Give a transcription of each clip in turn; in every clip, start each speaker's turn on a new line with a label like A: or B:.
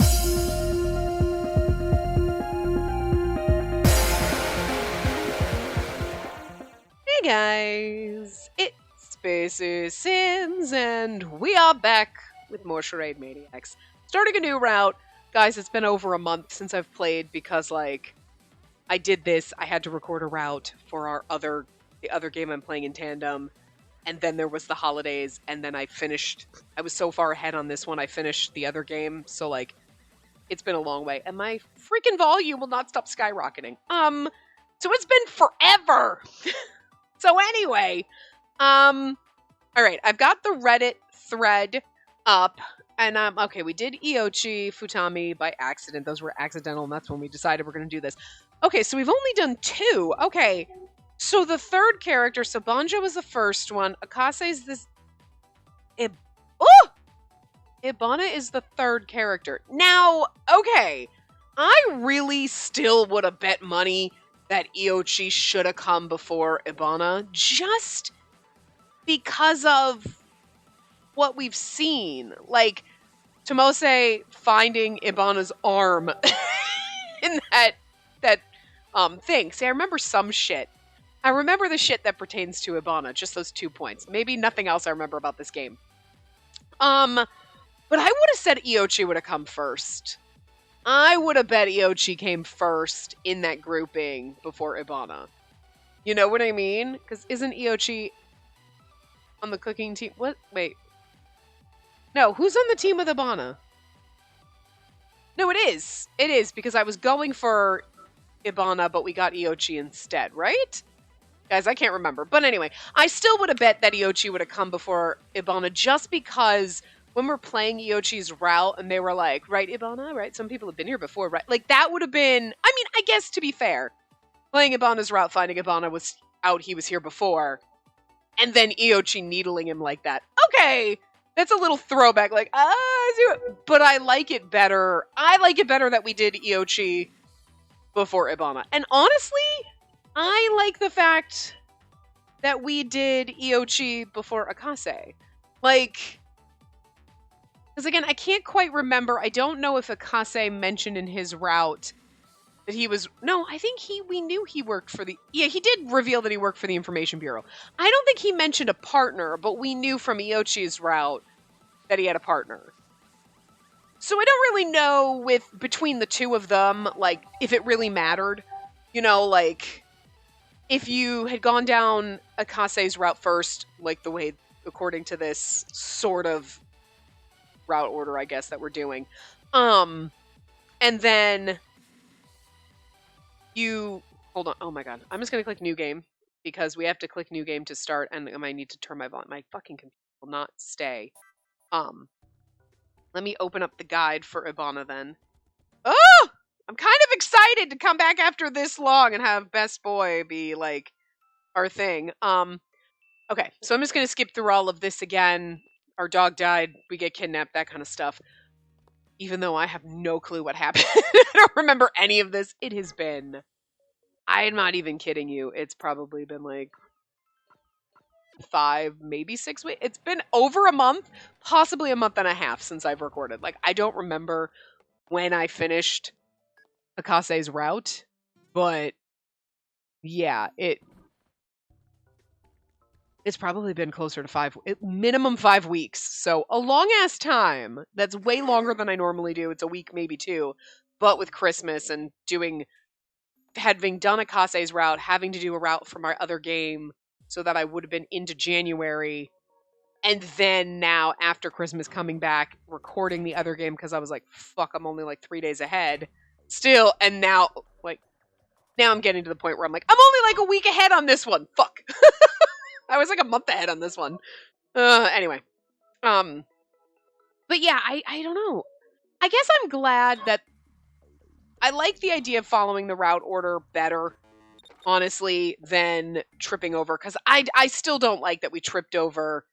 A: Hey guys, it's Spaces Sins, and we are back with more Charade Maniacs. Starting a new route. Guys, it's been over a month since I've played because, like, I did this. I had to record a route for the other game I'm playing in tandem, and then there was the holidays, and then I was so far ahead on this one, I finished the other game, so, like, it's been a long way, and my freaking volume will not stop skyrocketing. So it's been forever! So anyway, alright, I've got the Reddit thread up, and, okay, we did Iochi, Futami by accident. Those were accidental, and that's when we decided we're gonna do this. Okay, so we've only done 2. Okay, so the third character, so Banjo was the first one, Akase's this... Ibana is the third character. Now, okay, I really still would have bet money that Iochi should have come before Ibana, just because of what we've seen. Like, Tomose finding Ibana's arm in that thing. See, I remember some shit. I remember the shit that pertains to Ibana, just those 2 points. Maybe nothing else I remember about this game. But I would have said Iochi would have come first. I would have bet Iochi came first in that grouping before Ibana. You know what I mean? Because isn't Iochi on the cooking team? What? Wait. No, who's on the team with Ibana? No, it is. It is, because I was going for Ibana, but we got Iochi instead, right? Guys, I can't remember. But anyway, I still would have bet that Iochi would have come before Ibana, just because when we're playing Iochi's route and they were like, right, Ibana, right? Some people have been here before, right? Like, that would have been... I mean, I guess, to be fair, playing Ibana's route, finding Ibana was out, he was here before, and then Iochi needling him like that. Okay, that's a little throwback, like, but I like it better. I like it better that we did Iochi before Ibana. And honestly, I like the fact that we did Iochi before Akase. Like... Because again, I can't quite remember. I don't know if Akase mentioned in his route that he was... No, I think we knew he worked for the... Yeah, he did reveal that he worked for the Information Bureau. I don't think he mentioned a partner, but we knew from Iochi's route that he had a partner. So I don't really know between the two of them, like, if it really mattered. You know, like, if you had gone down Akase's route first, like the way, according to this sort of route order, I guess, that we're doing. And then you... Hold on. Oh my god. I'm just going to click New Game, because we have to click New Game to start, and I might need to turn my volume. My fucking computer will not stay. Let me open up the guide for Ibana, then. Oh! I'm kind of excited to come back after this long and have Best Boy be, like, our thing. Okay, so I'm just going to skip through all of this again. Our dog died, we get kidnapped, that kind of stuff. Even though I have no clue what happened. I don't remember any of this. It has been... I'm not even kidding you. It's probably been like 5, maybe 6 weeks. It's been over a month, possibly a month and a half since I've recorded. Like, I don't remember when I finished Akase's route, but yeah, it's probably been closer to minimum 5 weeks. So a long ass time. That's way longer than I normally do. It's a week, maybe 2. But with Christmas and having done Akase's route, having to do a route for my other game so that I would have been into January. And then now, after Christmas, coming back, recording the other game because I was like, fuck, I'm only like 3 days ahead. Still, and now, like, now I'm getting to the point where I'm like, I'm only like a week ahead on this one. Fuck. I was like a month ahead on this one. Anyway. But yeah, I don't know. I guess I'm glad that I like the idea of following the route order better, honestly, than tripping over. Because I still don't like that we tripped over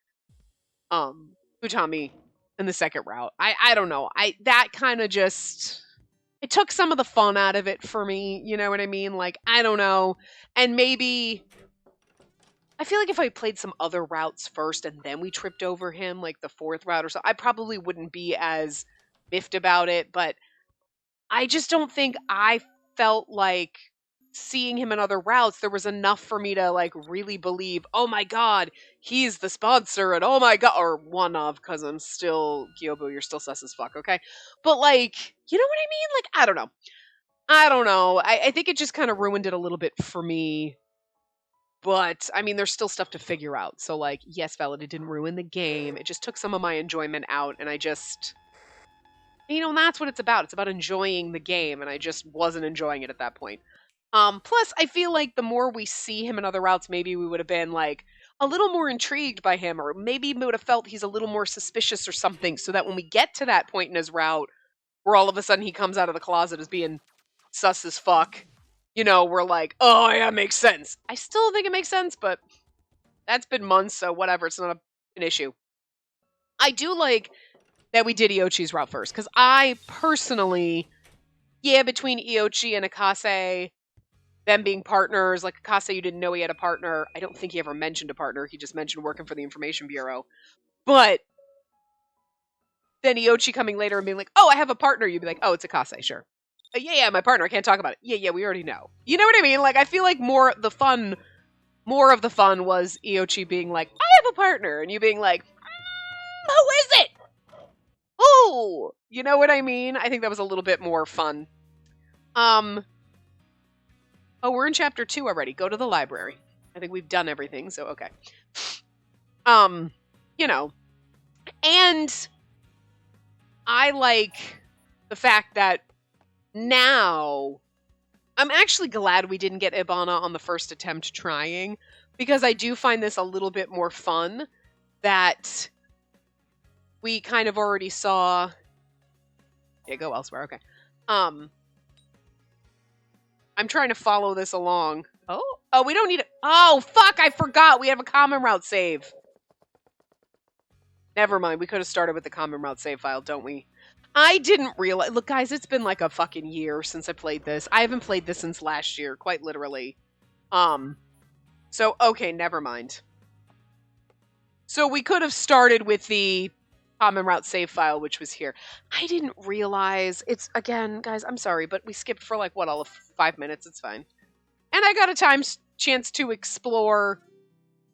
A: Futami in the second route. I don't know. That kind of just... It took some of the fun out of it for me. You know what I mean? Like, I don't know. And maybe... I feel like if I played some other routes first and then we tripped over him, like the fourth route or so, I probably wouldn't be as miffed about it, but I just don't think I felt like seeing him in other routes, there was enough for me to like really believe, oh my god, he's the sponsor, and oh my god, or one of, because I'm still, Gyobu, you're still sus as fuck, okay? But like, you know what I mean? Like, I don't know. I think it just kind of ruined it a little bit for me. But I mean, there's still stuff to figure out. So like, yes, Valid, it didn't ruin the game. It just took some of my enjoyment out, and I just, and that's what it's about. It's about enjoying the game, and I just wasn't enjoying it at that point. Plus, I feel like the more we see him in other routes, maybe we would have been like a little more intrigued by him, or maybe we would have felt he's a little more suspicious or something, so that when we get to that point in his route, where all of a sudden he comes out of the closet as being sus as fuck, we're like, oh yeah, makes sense. I still think it makes sense, but that's been months, so whatever, it's not an issue. I do like that we did Iochi's route first, because I personally, between Iochi and Akase, them being partners, like Akase, you didn't know he had a partner. I don't think he ever mentioned a partner. He just mentioned working for the Information Bureau. But then Iochi coming later and being like, oh, I have a partner. You'd be like, oh, it's Akase, sure. Yeah, my partner. I can't talk about it. Yeah, we already know. You know what I mean? Like, I feel like more of the fun was Iochi being like, I have a partner. And you being like, who is it? Oh, you know what I mean? I think that was a little bit more fun. Oh, we're in chapter 2 already. Go to the library. I think we've done everything, so okay. And I like the fact that now I'm actually glad we didn't get Ibana on the first attempt trying, because I do find this a little bit more fun that we kind of already saw. Yeah, go elsewhere. Okay. I'm trying to follow this along. Oh, we don't need it. Oh, fuck, I forgot. We have a common route save. Never mind. We could have started with the common route save file, don't we? I didn't realize. Look, guys, it's been like a fucking year since I played this. I haven't played this since last year, quite literally. So, okay, never mind. So we could have started with the common route save file, which was here. I didn't realize. It's, again, guys, I'm sorry, but we skipped for like, all of 5 minutes. It's fine. And I got a chance to explore,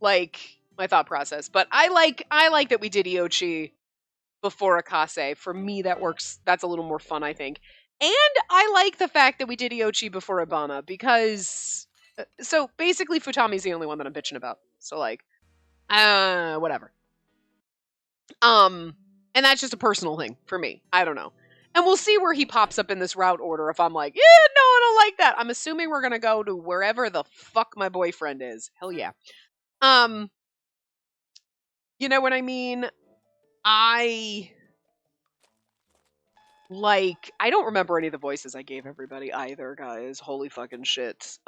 A: like, my thought process. But I like that we did Iochi before Akase. For me, that works. That's a little more fun, I think. And I like the fact that we did Iochi before Ibana, because, so basically Futami's the only one that I'm bitching about. So like, whatever. And that's just a personal thing for me. I don't know. And we'll see where he pops up in this route order if I'm like, yeah, no, I don't like that. I'm assuming we're going to go to wherever the fuck my boyfriend is. Hell yeah. You know what I mean? I don't remember any of the voices I gave everybody either, guys. Holy fucking shit.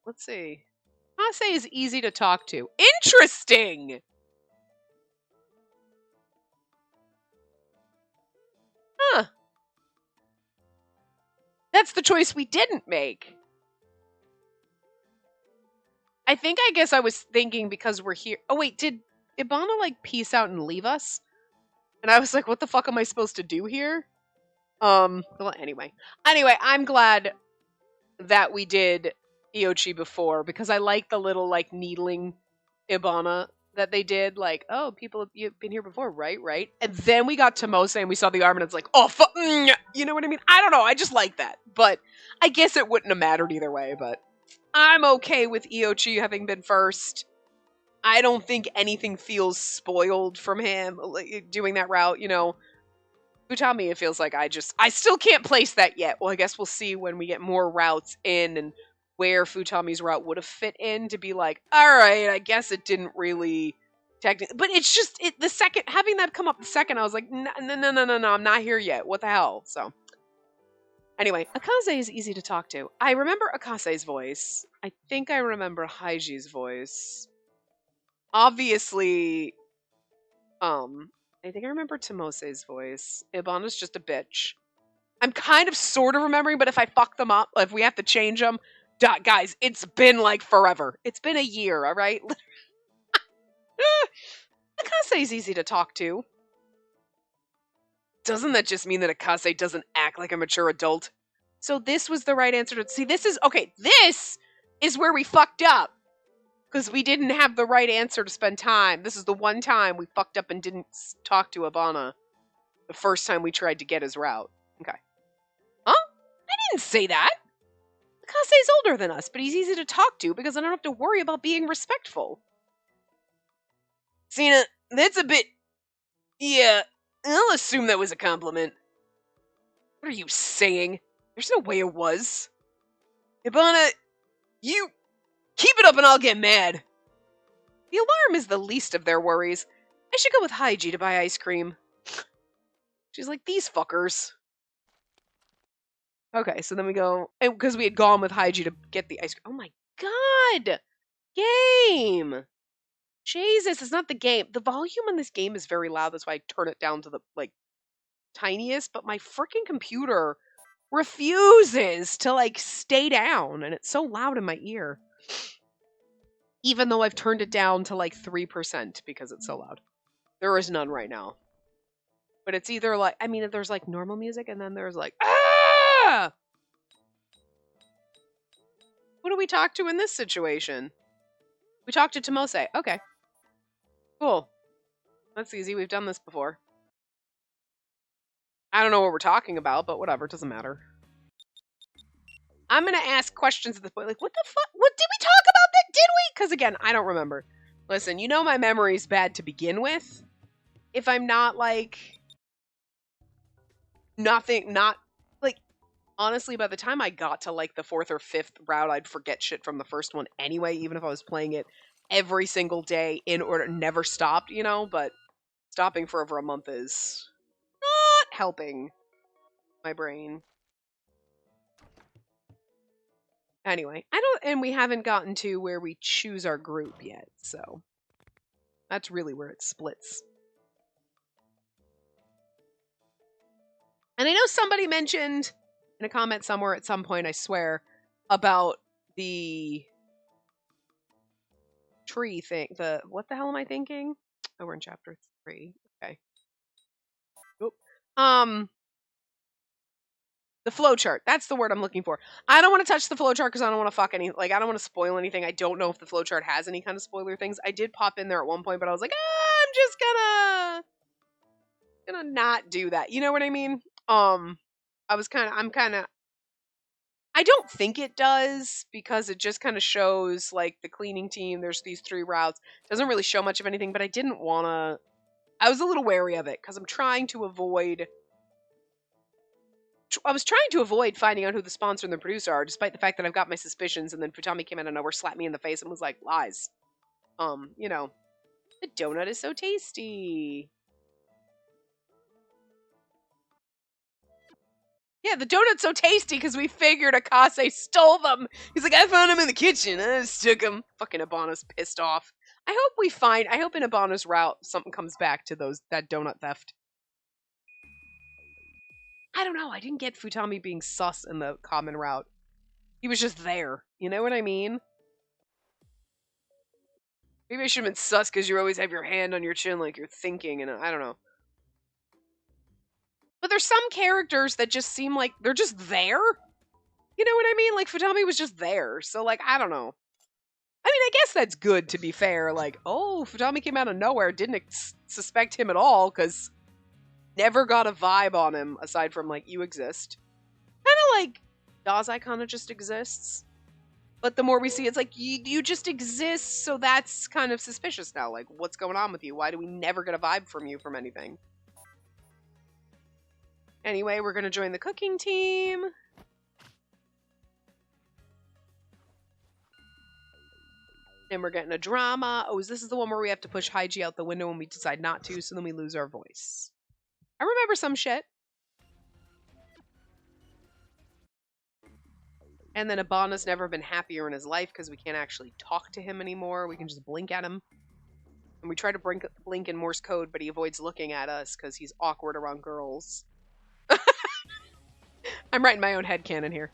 A: Let's see. Kase is easy to talk to. Interesting! Huh. That's the choice we didn't make. I guess I was thinking because we're here. Oh, wait, did Ibana, like, peace out and leave us? And I was like, what the fuck am I supposed to do here? Well, anyway. Anyway, I'm glad that we did Iochi before, because I like the little, like, needling Ibana that they did. Like, oh, people, you've been here before, right? Right? And then we got to Mose and we saw the arm and it's like, oh, you know what I mean? I don't know. I just like that. But I guess it wouldn't have mattered either way, but I'm okay with Iochi having been first. I don't think anything feels spoiled from him doing that route, you know. Futami, it feels like I still can't place that yet. Well, I guess we'll see when we get more routes in and where Futami's route would have fit in to be like, all right, I guess it didn't really technically, but it's just the second having that come up the second, I was like, no, I'm not here yet. What the hell? So anyway, Akaze is easy to talk to. I remember Akase's voice. I think I remember Haiji's voice. Obviously, I think I remember Tomose's voice. Ibana's just a bitch. I'm kind of sort of remembering, but if I fuck them up, if we have to change them, guys, it's been like forever. It's been a year, all right? Akase is easy to talk to. Doesn't that just mean that Akase doesn't act like a mature adult? So this was the right answer to... See, this is... Okay, this is where we fucked up. Because we didn't have the right answer to spend time. This is the one time we fucked up and didn't talk to Ibana. The first time we tried to get his route. Okay. Huh? I didn't say that. Akase's older than us, but he's easy to talk to because I don't have to worry about being respectful. Sina, that's a bit... Yeah, I'll assume that was a compliment. What are you saying? There's no way it was. Ibana, you... Keep it up and I'll get mad. The alarm is the least of their worries. I should go with Haiji to buy ice cream. She's like, these fuckers. Okay, so then we go... Because we had gone with Haiji to get the ice cream. Oh my god! Game! Jesus, it's not the game. The volume on this game is very loud. That's why I turn it down to the, like, tiniest. But my freaking computer refuses to, like, stay down. And it's so loud in my ear. Even though I've turned it down to, like, 3% because it's so loud. There is none right now. But it's either, like... I mean, there's, like, normal music. And then there's, like... Ah! Who do we talk to in this situation? We talked to Tomose. Okay. Cool. That's easy. We've done this before. I don't know what we're talking about, but whatever. It doesn't matter. I'm going to ask questions at this point. Like, what the fuck? What did we talk about that? Did we? Because, again, I don't remember. Listen, you know my memory's bad to begin with. If I'm not, like... Honestly, by the time I got to, like, the 4th or 5th route, I'd forget shit from the first one anyway, even if I was playing it every single day in order, never stopped, you know, but stopping for over a month is not helping my brain. Anyway, and we haven't gotten to where we choose our group yet, so that's really where it splits. And I know somebody mentioned in a comment somewhere at some point, I swear, about the tree thing. What the hell am I thinking? Oh, we're in chapter 3. Okay. Oop. The flowchart. That's the word I'm looking for. I don't want to touch the flowchart because I don't want to I don't want to spoil anything. I don't know if the flowchart has any kind of spoiler things. I did pop in there at one point, but I was like, I'm just gonna not do that. You know what I mean? I don't think it does, because it just kind of shows, like, the cleaning team, there's these 3 routes. Doesn't really show much of anything, but I didn't want to... I was a little wary of it, because I'm trying to avoid... I was trying to avoid finding out who the sponsor and the producer are, despite the fact that I've got my suspicions, and then Futami came out of nowhere, slapped me in the face, and was like, lies. You know, the donut is so tasty. Yeah, the donut's so tasty because we figured Akase stole them. He's like, I found them in the kitchen. I just took them. Fucking Ibana's pissed off. I hope in Ibana's route something comes back to that donut theft. I don't know. I didn't get Futami being sus in the common route. He was just there. You know what I mean? Maybe I should have been sus because you always have your hand on your chin like you're thinking, and I don't know. But there's some characters that just seem like they're just there. You know what I mean? Like, Futami was just there. So, like, I don't know. I mean, I guess that's good, to be fair. Like, oh, Futami came out of nowhere. Didn't suspect him at all, because never got a vibe on him, aside from, like, you exist. Kind of like Dazai kind of just exists. But the more we see, it's like, you just exist, so that's kind of suspicious now. Like, what's going on with you? Why do we never get a vibe from you from anything? Anyway, we're going to join the cooking team. And we're getting a drama. Oh, this is the one where we have to push Haiji out the window when we decide not to, so then we lose our voice. I remember some shit. And then Ibana's never been happier in his life because we can't actually talk to him anymore. We can just blink at him. And we try to blink in Morse code, but he avoids looking at us because he's awkward around girls. I'm writing my own headcanon here.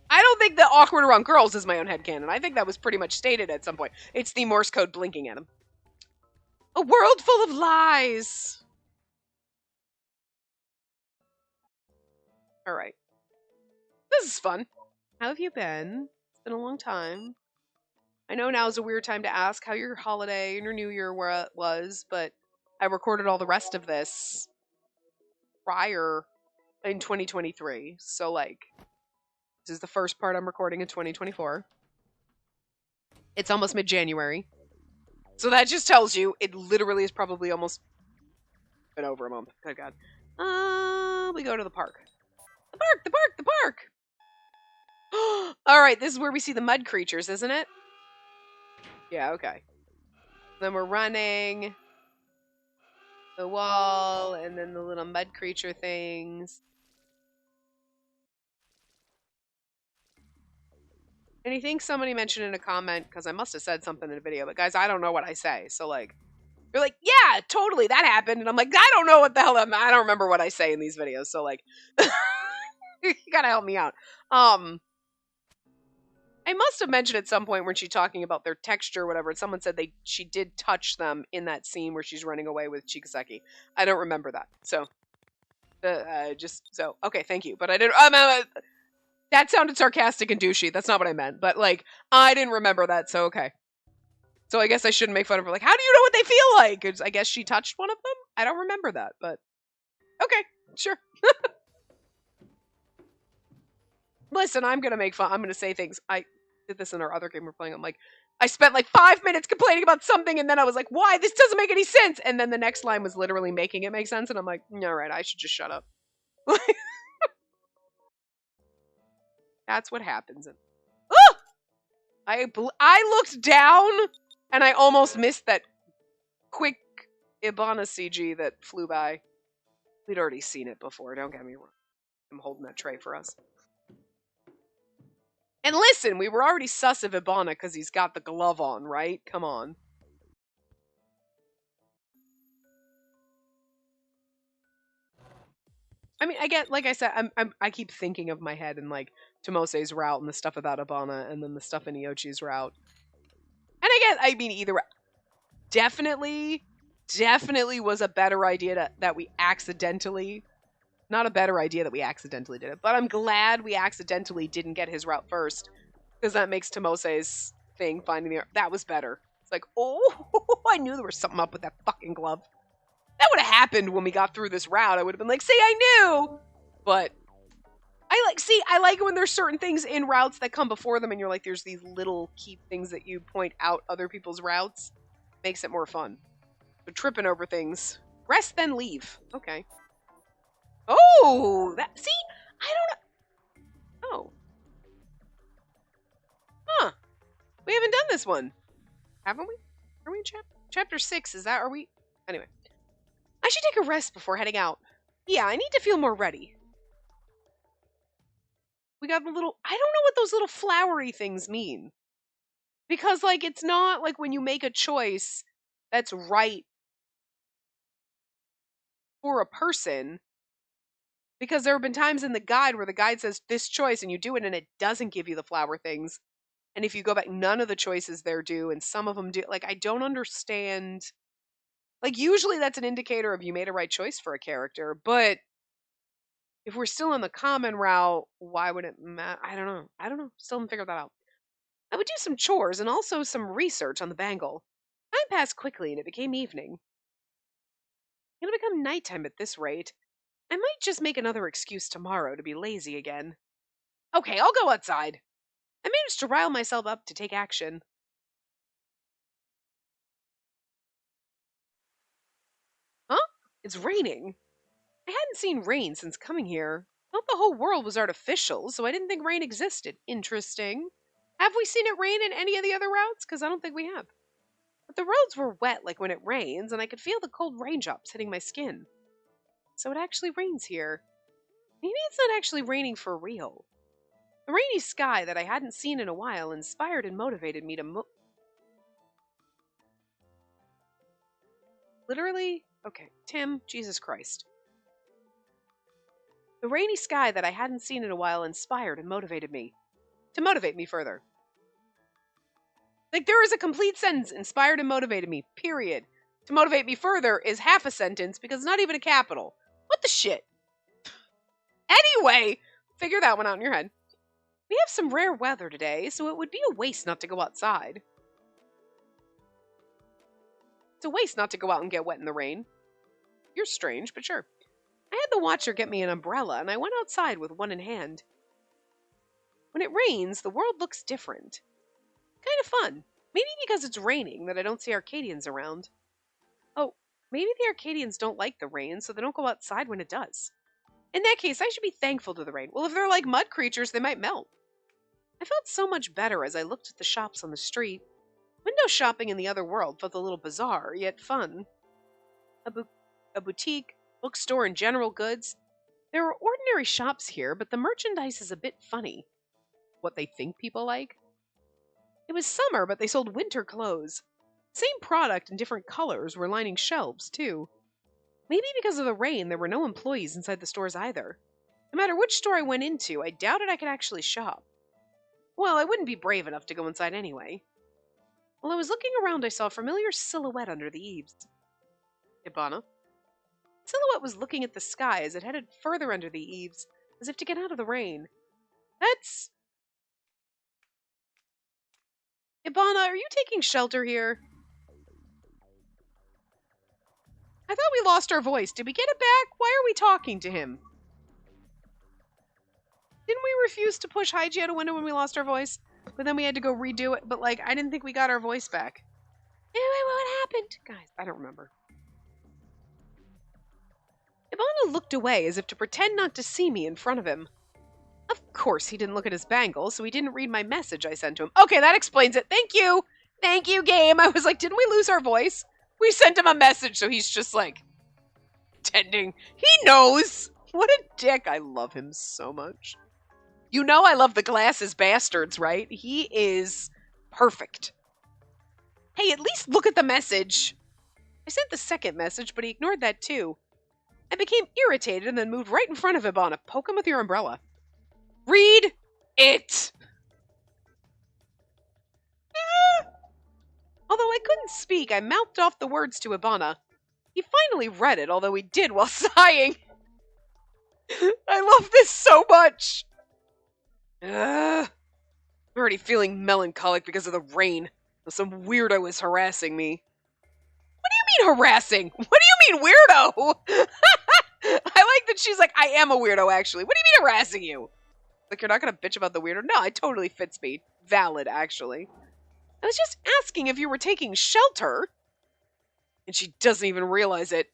A: I don't think the awkward around girls is my own headcanon. I think that was pretty much stated at some point. It's the Morse code blinking at him. A world full of lies. All right. This is fun. How have you been? It's been a long time. I know now is a weird time to ask how your holiday and your new year was, but I recorded all the rest of this prior in 2023. So, like, this is the first part I'm recording in 2024. It's almost mid-January. So that just tells you it literally is probably almost been over a month. Good God. We go to the park. The park, the park, the park! All right, this is where we see the mud creatures, isn't it? Yeah, okay. Then we're running the wall, and then the little mud creature things. And I think somebody mentioned in a comment, because I must have said something in a video, but guys, I don't know what I say. So, like, you're like, yeah, totally, that happened. And I'm like, I don't know what the hell I don't remember what I say in these videos. So, like, you gotta help me out. I must have mentioned at some point when she's talking about their texture or whatever, and someone said she did touch them in that scene where she's running away with Chikaseki. I don't remember that. So, okay, thank you. But I didn't, that sounded sarcastic and douchey. That's not what I meant. But, like, I didn't remember that, so okay. So I guess I shouldn't make fun of her. Like, how do you know what they feel like? I guess she touched one of them? I don't remember that, but okay, sure. Listen, I'm going to make fun. I'm going to say things. I did this in our other game we're playing. I'm like, I spent like 5 minutes complaining about something, and then I was like, why? This doesn't make any sense. And then the next line was literally making it make sense, and I'm like, all right, I should just shut up. That's what happens. I looked down, and I almost missed that quick Ibana CG that flew by. We'd already seen it before, don't get me wrong. I'm holding that tray for us. And listen, we were already sus of Ibana because he's got the glove on, right? Come on. I mean, I get, like I said, I keep thinking of my head and like Tomose's route and the stuff about Ibana and then the stuff in Iochi's route. And I mean, either way, definitely was a better idea that we accidentally, not a better idea that we accidentally did it, but I'm glad we accidentally didn't get his route first, because that makes Tomose's thing finding the, that was better. It's like, oh, I knew there was something up with that fucking glove. That would have happened when we got through this route. I would have been like, see, I knew! But I like it when there's certain things in routes that come before them and you're like, there's these little key things that you point out other people's routes. Makes it more fun. But tripping over things. Rest, then leave. Okay. Oh! See? I don't know. Oh. Huh. We haven't done this one. Haven't we? Are we in chapter 6? Is that, are we? Anyway. I should take a rest before heading out. Yeah, I need to feel more ready. We got the little, I don't know what those little flowery things mean. Because, like, it's not like when you make a choice that's right for a person. Because there have been times in the guide where the guide says this choice and you do it and it doesn't give you the flower things. And if you go back, none of the choices there do, and some of them do. Like, I don't understand. Like, usually that's an indicator of you made a right choice for a character, but if we're still on the common route, why would it matter? I don't know. Still haven't figured that out. I would do some chores and also some research on the bangle. Time passed quickly and it became evening. It'll become nighttime at this rate. I might just make another excuse tomorrow to be lazy again. Okay, I'll go outside. I managed to rile myself up to take action. Huh? It's raining. I hadn't seen rain since coming here. Thought the whole world was artificial, so I didn't think rain existed. Interesting. Have we seen it rain in any of the other routes? Because I don't think we have. But the roads were wet like when it rains, and I could feel the cold raindrops hitting my skin. So it actually rains here. Maybe it's not actually raining for real. The rainy sky that I hadn't seen in a while inspired and motivated me to Literally? Okay, Tim, Jesus Christ. The rainy sky that I hadn't seen in a while inspired and motivated me. To motivate me further. Like, there is a complete sentence, inspired and motivated me, period. to motivate me further is half a sentence because it's not even a capital. What the shit? Anyway, figure that one out in your head. We have some rare weather today, so it would be a waste not to go outside. It's a waste not to go out and get wet in the rain. You're strange, but sure. I had the watcher get me an umbrella, and I went outside with one in hand. When it rains, the world looks different. Kind of fun. Maybe because it's raining that I don't see Arcadians around. Oh, maybe the Arcadians don't like the rain, so they don't go outside when it does. In that case, I should be thankful to the rain. Well, if they're like mud creatures, they might melt. I felt so much better as I looked at the shops on the street. Window shopping in the other world felt a little bizarre, yet fun. A boutique, bookstore, and general goods. There are ordinary shops here, but the merchandise is a bit funny. What they think people like? It was summer, but they sold winter clothes. Same product in different colors were lining shelves, too. Maybe because of the rain, there were no employees inside the stores either. No matter which store I went into, I doubted I could actually shop. Well, I wouldn't be brave enough to go inside anyway. While I was looking around, I saw a familiar silhouette under the eaves. Ibana. The silhouette was looking at the sky as it headed further under the eaves, as if to get out of the rain. That's... Ibana, are you taking shelter here? I thought we lost our voice. Did we get it back? Why are we talking to him? Didn't we refuse to push Haiji out a window when we lost our voice? But then we had to go redo it. But, like, I didn't think we got our voice back. Anyway, what happened? Guys, I don't remember. Ibana looked away as if to pretend not to see me in front of him. Of course, he didn't look at his bangle, so he didn't read my message I sent to him. Okay, that explains it. Thank you. Thank you, game. I was like, didn't we lose our voice? We sent him a message, so he's just like, pretending. He knows. What a dick. I love him so much. You know I love the glasses bastards, right? He is perfect. Hey, at least look at the message. I sent the second message, but he ignored that too. I became irritated and then moved right in front of Ibana. Poke him with your umbrella. Read it! Although I couldn't speak, I mouthed off the words to Ibana. He finally read it, although he did while sighing. I love this so much! I'm already feeling melancholic because of the rain. Some weirdo was harassing me. What do you mean harassing? What do you mean weirdo? I like that she's like, I am a weirdo actually. What do you mean harassing you? Like, you're not gonna bitch about the weirdo? No, it totally fits me. Valid, actually. I was just asking if you were taking shelter. And she doesn't even realize it.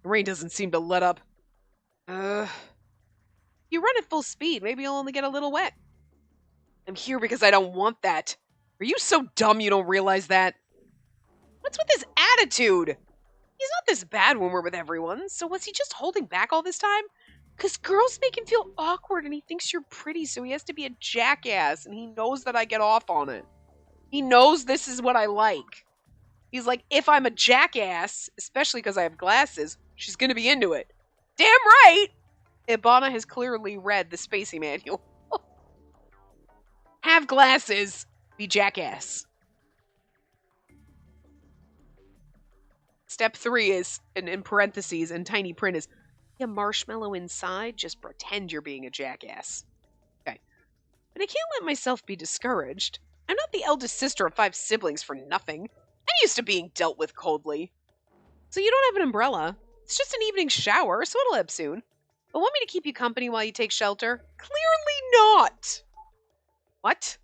A: The rain doesn't seem to let up. You run at full speed, maybe you'll only get a little wet. I'm here because I don't want that. Are you so dumb you don't realize that? What's with his attitude? He's not this bad when we're with everyone, so was he just holding back all this time? Because girls make him feel awkward and he thinks you're pretty, so he has to be a jackass, and he knows that I get off on it. He knows this is what I like. He's like, if I'm a jackass, especially because I have glasses, she's going to be into it. Damn right! Ibana has clearly read the Spacey manual. Have glasses, be jackass. Step 3 is, in parentheses, in tiny print is, be a marshmallow inside, just pretend you're being a jackass. Okay. But I can't let myself be discouraged. I'm not the eldest sister of 5 siblings for nothing. I'm used to being dealt with coldly. So you don't have an umbrella. It's just an evening shower, so it'll ebb soon. But want me to keep you company while you take shelter? Clearly not! What?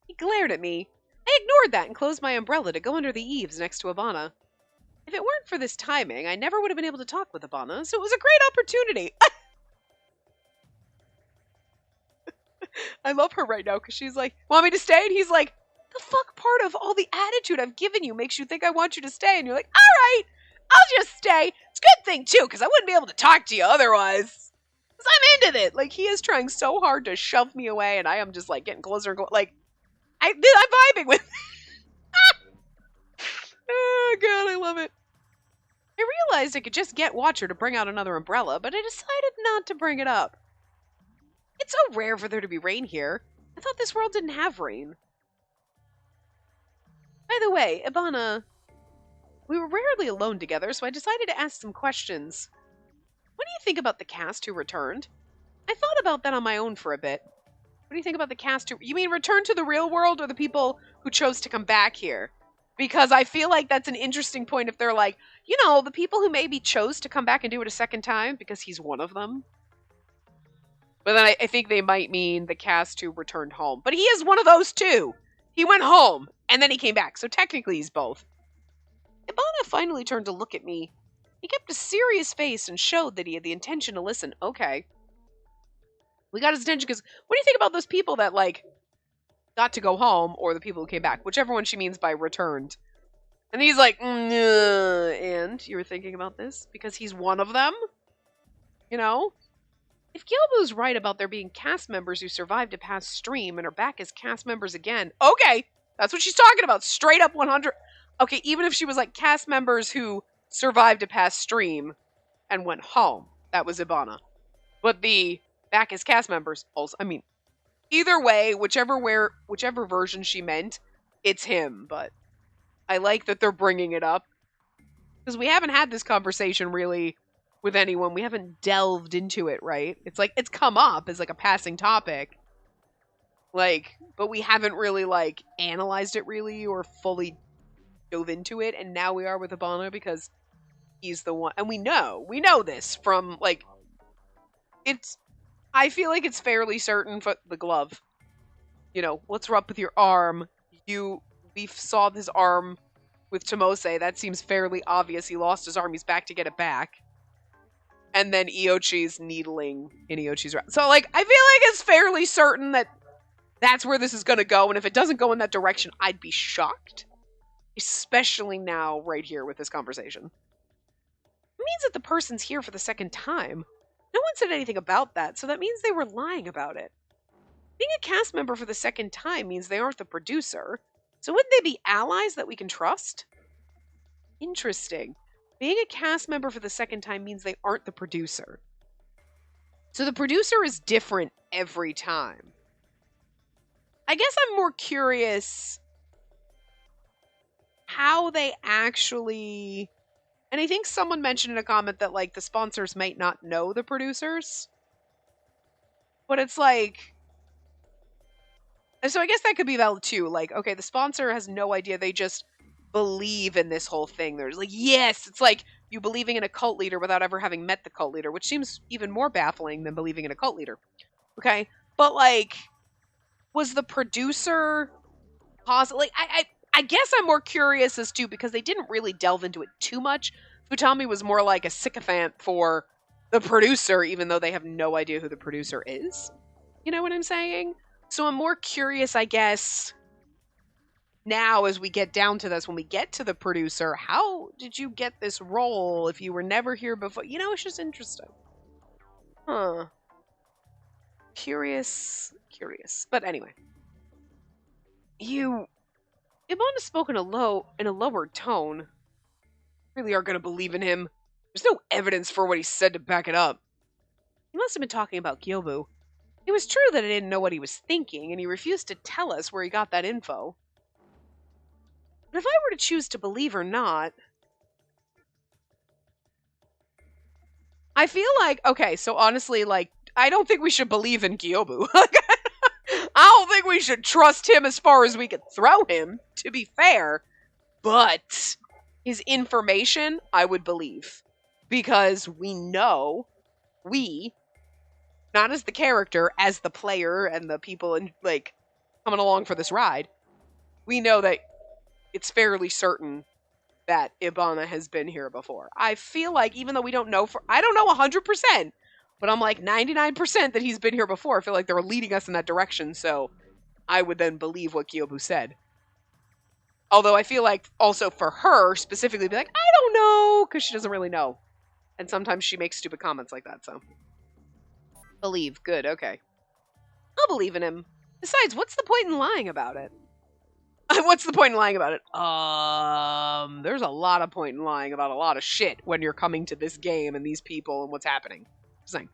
A: He glared at me. I ignored that and closed my umbrella to go under the eaves next to Ibana. If it weren't for this timing, I never would have been able to talk with Ibana, so it was a great opportunity. I love her right now, because she's like, want me to stay? And he's like, the fuck part of all the attitude I've given you makes you think I want you to stay? And you're like, alright, I'll just stay. It's a good thing, too, because I wouldn't be able to talk to you otherwise. Because I'm into it. Like, he is trying so hard to shove me away, and I am just, like, getting closer and going, like, I'm vibing with Oh, God, I love it. I realized I could just get Watcher to bring out another umbrella, but I decided not to bring it up. It's so rare for there to be rain here. I thought this world didn't have rain. By the way, Ibana, We were rarely alone together, so I decided to ask some questions. What do you think about the cast who returned? I thought about that on my own for a bit. What do you think about the cast who... You mean return to the real world or the people who chose to come back here? Because I feel like that's an interesting point if they're like, you know, the people who maybe chose to come back and do it a second time because he's one of them. But then I think they might mean the cast who returned home. But he is one of those too. He went home and then he came back. So technically he's both. Ibana finally turned to look at me. He kept a serious face and showed that he had the intention to listen. Okay. We got his attention because what do you think about those people that, like, got to go home or the people who came back? Whichever one she means by returned. And he's like, and you were thinking about this? Because he's one of them? You know? If Gilbo's right about there being cast members who survived a past stream and are back as cast members again. Okay! That's what she's talking about. Straight up 100. Okay, even if she was like cast members who survived a past stream and went home. That was Ibana. But the back as cast members also, I mean, either way, whichever version she meant, it's him. But I like that they're bringing it up. Because we haven't had this conversation really with anyone. We haven't delved into it, right? It's like, it's come up as like a passing topic. Like, but we haven't really like analyzed it really or fully dove into it. And now we are with Ibana because he's the one. And we know this from like, I feel like it's fairly certain for the glove. You know, what's up with your arm? We saw his arm with Tomose. That seems fairly obvious. He lost his arm. He's back to get it back. And then Iochi's needling in Iochi's round. So, like, I feel like it's fairly certain that that's where this is going to go. And if it doesn't go in that direction, I'd be shocked. Especially now, right here with this conversation. It means that the person's here for the second time. No one said anything about that, so that means they were lying about it. Being a cast member for the second time means they aren't the producer. So wouldn't they be allies that we can trust? Interesting. Being a cast member for the second time means they aren't the producer. So the producer is different every time. I guess I'm more curious how they actually... And I think someone mentioned in a comment that, like, the sponsors might not know the producers. But it's like... So I guess that could be valid too. Like, okay, the sponsor has no idea. They just believe in this whole thing. There's like, yes, it's like you believing in a cult leader without ever having met the cult leader, which seems even more baffling than believing in a cult leader. Okay? But, like, was the producer... Like, I guess I'm more curious as to, because they didn't really delve into it too much. Futami was more like a sycophant for the producer, even though they have no idea who the producer is. You know what I'm saying? So I'm more curious, I guess, now as we get down to this, when we get to the producer, how did you get this role if you were never here before? You know, it's just interesting. Huh. Curious. But anyway. Ibana spoke in a lower tone. Really are going to believe in him. There's no evidence for what he said to back it up. He must have been talking about Gyobu. It was true that I didn't know what he was thinking, and he refused to tell us where he got that info. But if I were to choose to believe or not... I feel like, okay, so honestly, like, I don't think we should believe in Gyobu. I don't think we should trust him as far as we could throw him, to be fair. But his information, I would believe. Because we know, not as the character, as the player and the people in, like, coming along for this ride, we know that it's fairly certain that Ibana has been here before. I feel like, even though we don't know I don't know 100%, but I'm like 99% that he's been here before. I feel like they were leading us in that direction, so I would then believe what Gyobu said. Although I feel like also for her, specifically, be like, I don't know, because she doesn't really know. And sometimes she makes stupid comments like that, so. Believe. Good, okay. I'll believe in him. Besides, what's the point in lying about it? What's the point in lying about it? There's a lot of point in lying about a lot of shit when you're coming to this game and these people and what's happening. Just saying.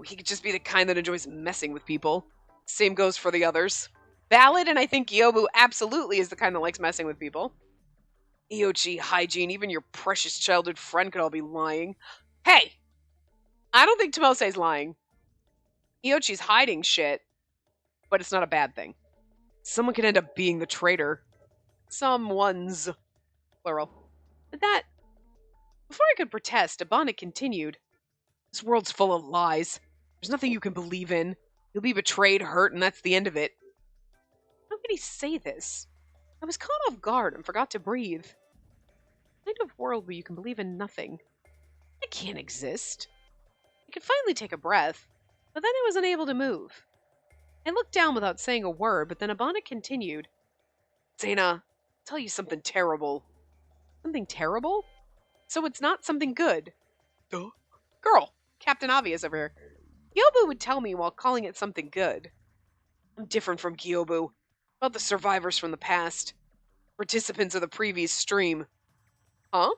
A: He could just be the kind that enjoys messing with people. Same goes for the others. Valid, and I think Gyobu absolutely is the kind that likes messing with people. Iochi, Hygiene, even your precious childhood friend could all be lying. Hey! I don't think Tomosei's lying. Iochi's hiding shit, but it's not a bad thing. Someone could end up being the traitor. Someone's, plural. But that, before I could protest, Abana continued. This world's full of lies. There's nothing you can believe in. You'll be betrayed, hurt, and that's the end of it. How could he say this? I was caught off guard and forgot to breathe. The kind of world where you can believe in nothing. That can't exist. I could finally take a breath, but then I was unable to move. I looked down without saying a word, but then Abana continued. Zena, I'll tell you something terrible. Something terrible? So it's not something good. Duh. Girl, Captain Obvious over here. Gyobu would tell me while calling it something good. I'm different from Gyobu. About the survivors from the past. Participants of the previous stream. Huh?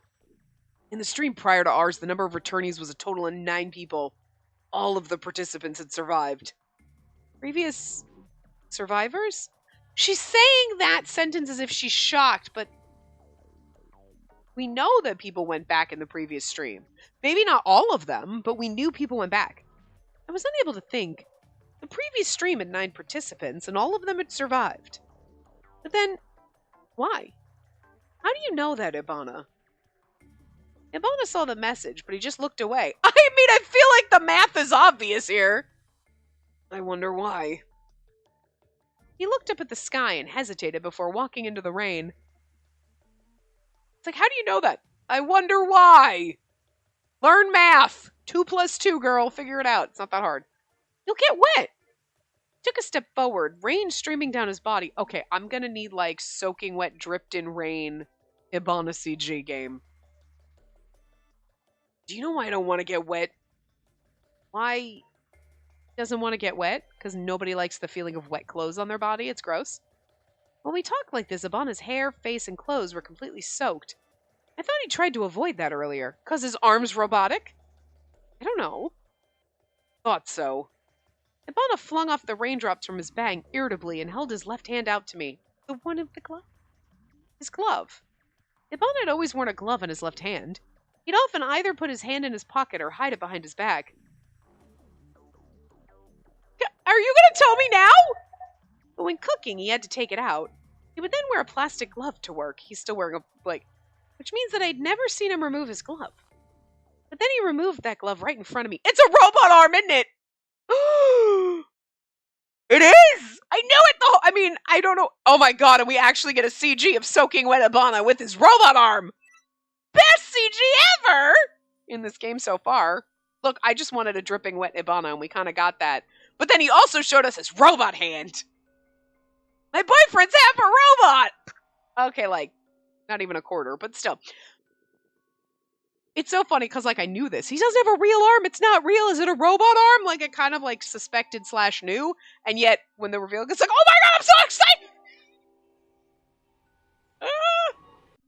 A: In the stream prior to ours, the number of returnees was a total of 9 people. All of the participants had survived. Previous survivors? She's saying that sentence as if she's shocked, but we know that people went back in the previous stream. Maybe not all of them, but we knew people went back. I was unable to think. The previous stream had 9 participants, and all of them had survived. But then, why? How do you know that, Ibana? Ibana saw the message, but he just looked away. I mean, I feel like the math is obvious here. I wonder why. He looked up at the sky and hesitated before walking into the rain. It's like, how do you know that? I wonder why. Learn math. 2 + 2, girl. Figure it out. It's not that hard. You'll get wet. He took a step forward, rain streaming down his body. Okay, I'm gonna need, like, soaking wet, dripped in rain Ibana CG game. Do you know why I don't want to get wet? Why he doesn't want to get wet? Because nobody likes the feeling of wet clothes on their body. It's gross. When we talked like this, Ibana's hair, face, and clothes were completely soaked. I thought he tried to avoid that earlier. Because his arm's robotic? I don't know. Thought so. Ibana flung off the raindrops from his bag irritably and held his left hand out to me. The one of the glove. His glove. Ibana had always worn a glove on his left hand. He'd often either put his hand in his pocket or hide it behind his back. Are you going to tell me now? But when cooking, he had to take it out. He would then wear a plastic glove to work. He's still wearing which means that I'd never seen him remove his glove. But then he removed that glove right in front of me. It's a robot arm, isn't it? It is! I knew it though! I mean, I don't know. Oh my god, and we actually get a CG of soaking wet Ibana with his robot arm! Best CG ever! In this game so far. Look, I just wanted a dripping wet Ibana, and we kind of got that. But then he also showed us his robot hand. My boyfriend's half a robot! Okay, like, not even a quarter, but still. It's so funny, because, like, I knew this. He doesn't have a real arm. It's not real. Is it a robot arm? Like, I kind of, like, suspected / knew. And yet, when the reveal, it's like, oh my god, I'm so excited!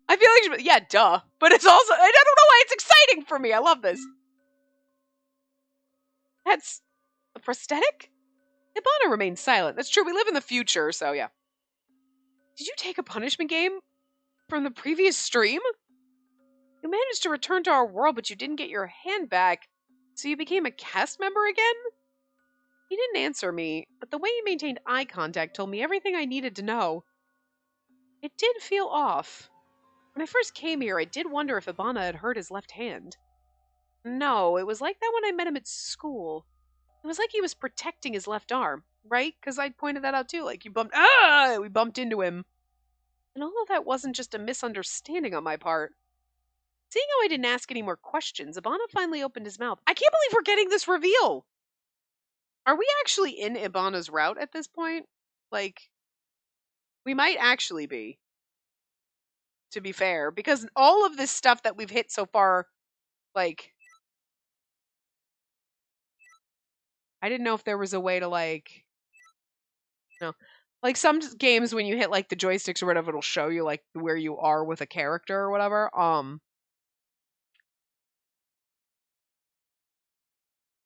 A: I feel like, yeah, duh. But it's also, I don't know why it's exciting for me. I love this. That's a prosthetic? Ibana remained silent. That's true. We live in the future, so yeah. Did you take a punishment game from the previous stream? You managed to return to our world, but you didn't get your hand back, so you became a cast member again? He didn't answer me, but the way he maintained eye contact told me everything I needed to know. It did feel off. When I first came here, I did wonder if Ibana had hurt his left hand. No, it was like that when I met him at school. It was like he was protecting his left arm, right? Because I pointed that out too, like we bumped into him. And all of that wasn't just a misunderstanding on my part. Seeing how I didn't ask any more questions, Ibana finally opened his mouth. I can't believe we're getting this reveal! Are we actually in Ibana's route at this point? Like, we might actually be. To be fair. Because all of this stuff that we've hit so far, like, I didn't know if there was a way to, like, no. Like, some games when you hit, like, the joysticks or whatever, it'll show you, like, where you are with a character or whatever.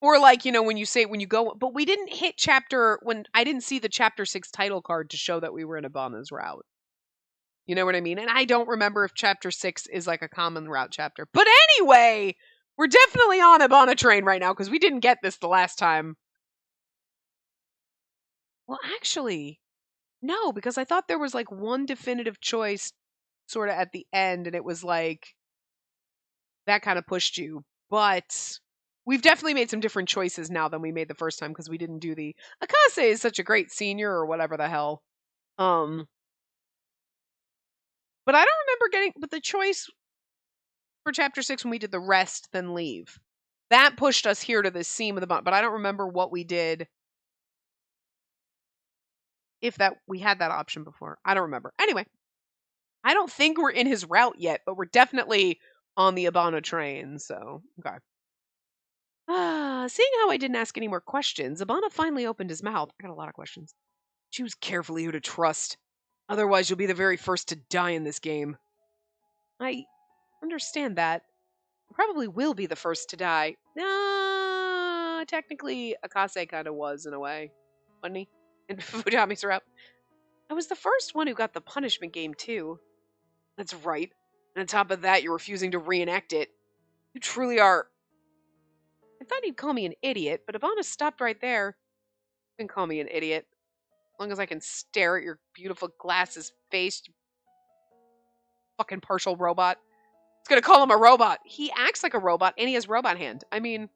A: Or, like, you know, when you go, but we didn't hit I didn't see the chapter 6 title card to show that we were in Ibana's route. You know what I mean? And I don't remember if chapter 6 is like a common route chapter. But anyway, we're definitely on Ibana train right now because we didn't get this the last time. Well, actually, no, because I thought there was like one definitive choice sort of at the end, and it was like that kind of pushed you. But we've definitely made some different choices now than we made the first time because we didn't do the Akase is such a great senior or whatever the hell. But I don't remember getting but the choice for chapter 6 when we did the rest then leave. That pushed us here to this seam of the bond, but I don't remember what we did. If that we had that option before. I don't remember. Anyway, I don't think we're in his route yet, but we're definitely on the Ibana train, so okay. Seeing how I didn't ask any more questions, Ibana finally opened his mouth. I got a lot of questions. Choose carefully who to trust. Otherwise, you'll be the very first to die in this game. I understand that. I probably will be the first to die. Technically, Akase kind of was in a way. Wasn't he? In Futami's route. I was the first one who got the punishment game, too. That's right. And on top of that, you're refusing to reenact it. You truly are. I thought he'd call me an idiot, but Ibana stopped right there. You can call me an idiot. As long as I can stare at your beautiful glasses face, you fucking partial robot. It's gonna call him a robot. He acts like a robot, and he has robot hand. I mean,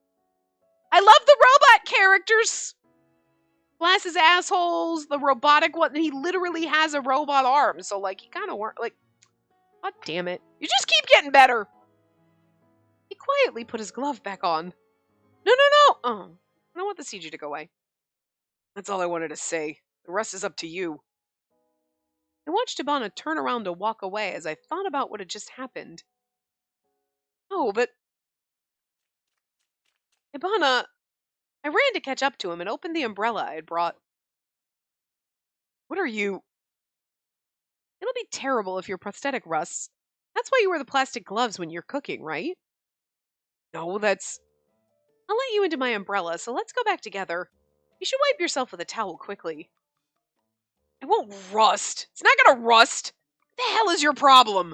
A: I love the robot characters! Glasses assholes, the robotic one. He literally has a robot arm, so, like, he kind of like, god damn it. You just keep getting better! He quietly put his glove back on. No! Oh, I don't want the CG to go away. That's all I wanted to say. The rest is up to you. I watched Ibana turn around to walk away as I thought about what had just happened. Oh, but... Ibana... I ran to catch up to him and opened the umbrella I had brought. What are you... It'll be terrible if your prosthetic rusts. That's why you wear the plastic gloves when you're cooking, right? No, that's... I'll let you into my umbrella, so let's go back together. You should wipe yourself with a towel quickly. It won't rust. It's not gonna rust. What the hell is your problem?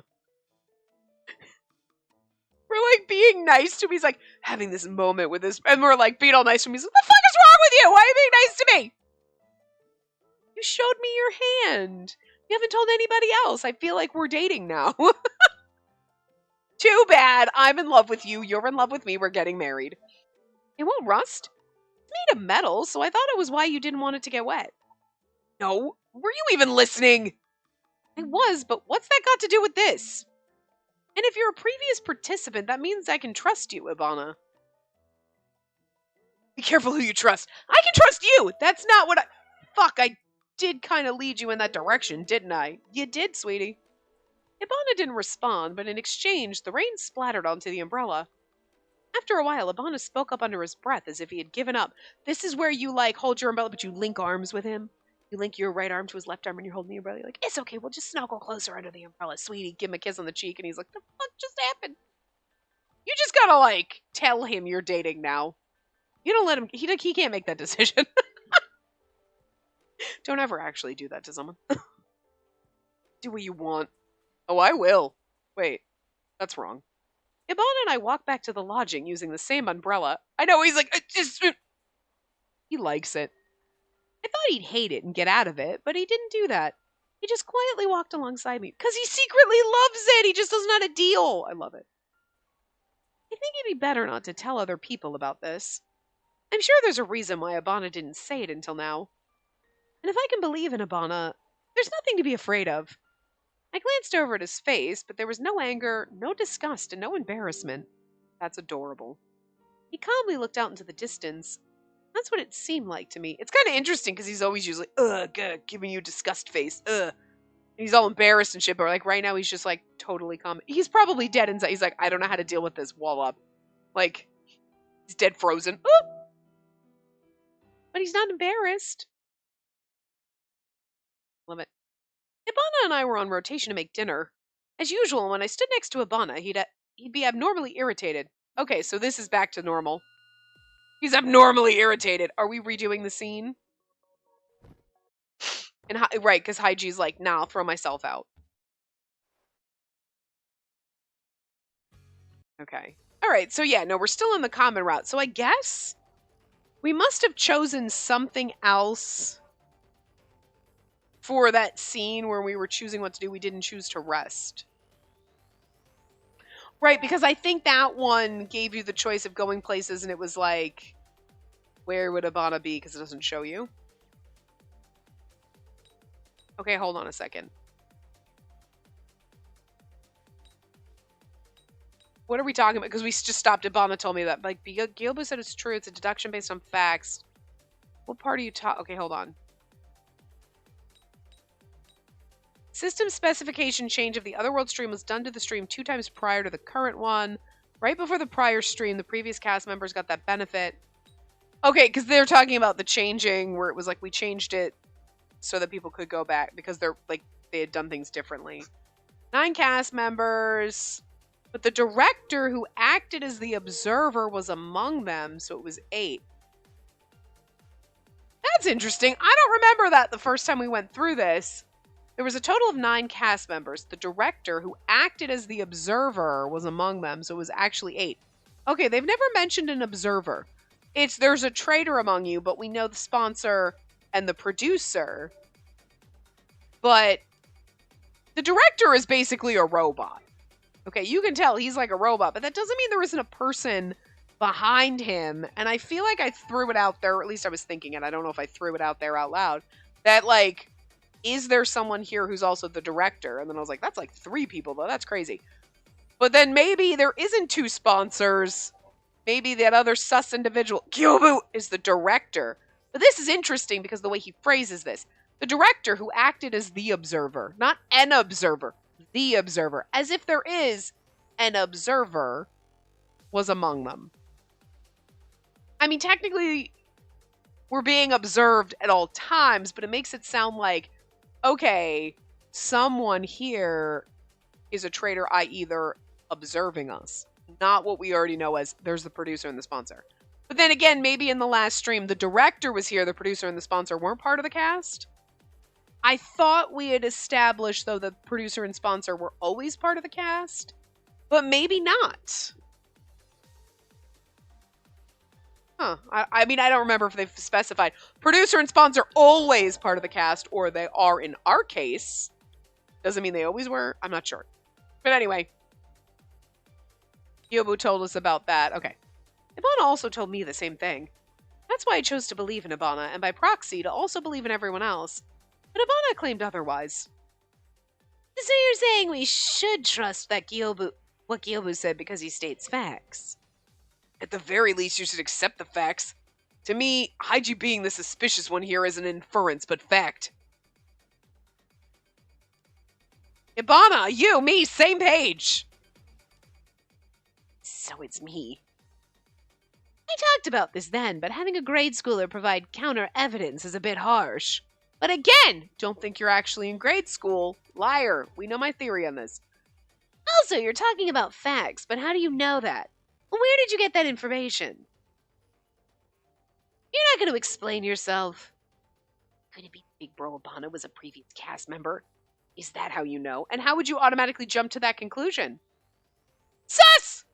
A: We're like being nice to him. He's like having this moment with this, and we're like being all nice to him. He's like, "What the fuck is wrong with you? Why are you being nice to me? You showed me your hand. You haven't told anybody else. I feel like we're dating now." Too bad. I'm in love with you. You're in love with me. We're getting married. It won't rust. It's made of metal, so I thought it was why you didn't want it to get wet. No. Were you even listening? I was, but what's that got to do with this? And if you're a previous participant, that means I can trust you, Ibana. Be careful who you trust. I can trust you! That's not what I... Fuck, I did kind of lead you in that direction, didn't I? You did, sweetie. Ibana didn't respond, but in exchange, the rain splattered onto the umbrella. After a while, Ibana spoke up under his breath as if he had given up. This is where you, like, hold your umbrella, but you link arms with him. You link your right arm to his left arm and you're holding the umbrella. You're like, it's okay, we'll just snuggle closer under the umbrella, sweetie. Give him a kiss on the cheek, and he's like, the fuck just happened? You just gotta, like, tell him you're dating now. You don't let him, he can't make that decision. Don't ever actually do that to someone. Do what you want. Oh, I will. Wait, that's wrong. Ibana and I walked back to the lodging using the same umbrella. I know, he's like, he likes it. I thought he'd hate it and get out of it, but he didn't do that. He just quietly walked alongside me. Because he secretly loves it! He just doesn't know how to deal! I love it. I think it'd be better not to tell other people about this. I'm sure there's a reason why Ibana didn't say it until now. And if I can believe in Ibana, there's nothing to be afraid of. I glanced over at his face, but there was no anger, no disgust, and no embarrassment. That's adorable. He calmly looked out into the distance. That's what it seemed like to me. It's kind of interesting because he's always usually, giving you a disgust face, And he's all embarrassed and shit, but like right now he's just like totally calm. He's probably dead inside. He's like, I don't know how to deal with this wall up. Like, he's dead frozen. But he's not embarrassed. Love it. Ibana and I were on rotation to make dinner. As usual, when I stood next to Ibana, he'd be abnormally irritated. Okay, so this is back to normal. He's abnormally irritated. Are we redoing the scene? And right, because Haiji's like, nah, I'll throw myself out. Okay. All right. So yeah, no, we're still in the common route. So I guess we must have chosen something else for that scene where we were choosing what to do. We didn't choose to rest. Right, because I think that one gave you the choice of going places and it was like, where would Ibana be? Because it doesn't show you. Okay, hold on a second. What are we talking about? Because we just stopped. Ibana told me that. Like, Gilbu said it's true. It's a deduction based on facts. What part are you talking? Okay, hold on. System specification change of the Otherworld stream was done to the stream 2 times prior to the current one. Right before the prior stream, the previous cast members got that benefit. Okay, because they're talking about the changing where it was like we changed it so that people could go back because they're like they had done things differently. 9 cast members, but the director who acted as the observer was among them, so it was 8. That's interesting. I don't remember that the first time we went through this. There was a total of 9 cast members. The director who acted as the observer was among them, so it was actually 8. Okay, they've never mentioned an observer. There's a traitor among you, but we know the sponsor and the producer. But the director is basically a robot. Okay, you can tell he's like a robot, but that doesn't mean there isn't a person behind him. And I feel like I threw it out there, or at least I was thinking it. I don't know if I threw it out there out loud. That like, is there someone here who's also the director? And then I was like, that's like 3 people, though. That's crazy. But then maybe there isn't 2 sponsors. Maybe that other sus individual, Gyobu, is the director. But this is interesting because the way he phrases this. The director who acted as the observer. Not an observer. The observer. As if there is an observer was among them. I mean, technically, we're being observed at all times, but it makes it sound like, okay, someone here is a traitor, i.e. they're observing us. Not what we already know as there's the producer and the sponsor. But then again, maybe in the last stream, the director was here, the producer and the sponsor weren't part of the cast. I thought we had established, though, the producer and sponsor were always part of the cast. But maybe not. Huh. I mean, I don't remember if they've specified. Producer and sponsor always part of the cast, or they are in our case. Doesn't mean they always were. I'm not sure. But anyway. Yobu told us about that. Okay. Ibana also told me the same thing. That's why I chose to believe in Ibana, and by proxy, to also believe in everyone else. But Ibana claimed otherwise. So you're saying we should trust what Gyobu said because he states facts? At the very least, you should accept the facts. To me, Haiji being the suspicious one here is an inference, but fact. Ibana, you, me, same page. So it's me. I talked about this then, but having a grade schooler provide counter evidence is a bit harsh. But again, don't think you're actually in grade school. Liar. We know my theory on this. Also, you're talking about facts, but how do you know that? Where did you get that information? You're not going to explain yourself. Could it be Big Bro Ibana was a previous cast member? Is that how you know? And how would you automatically jump to that conclusion? Sus!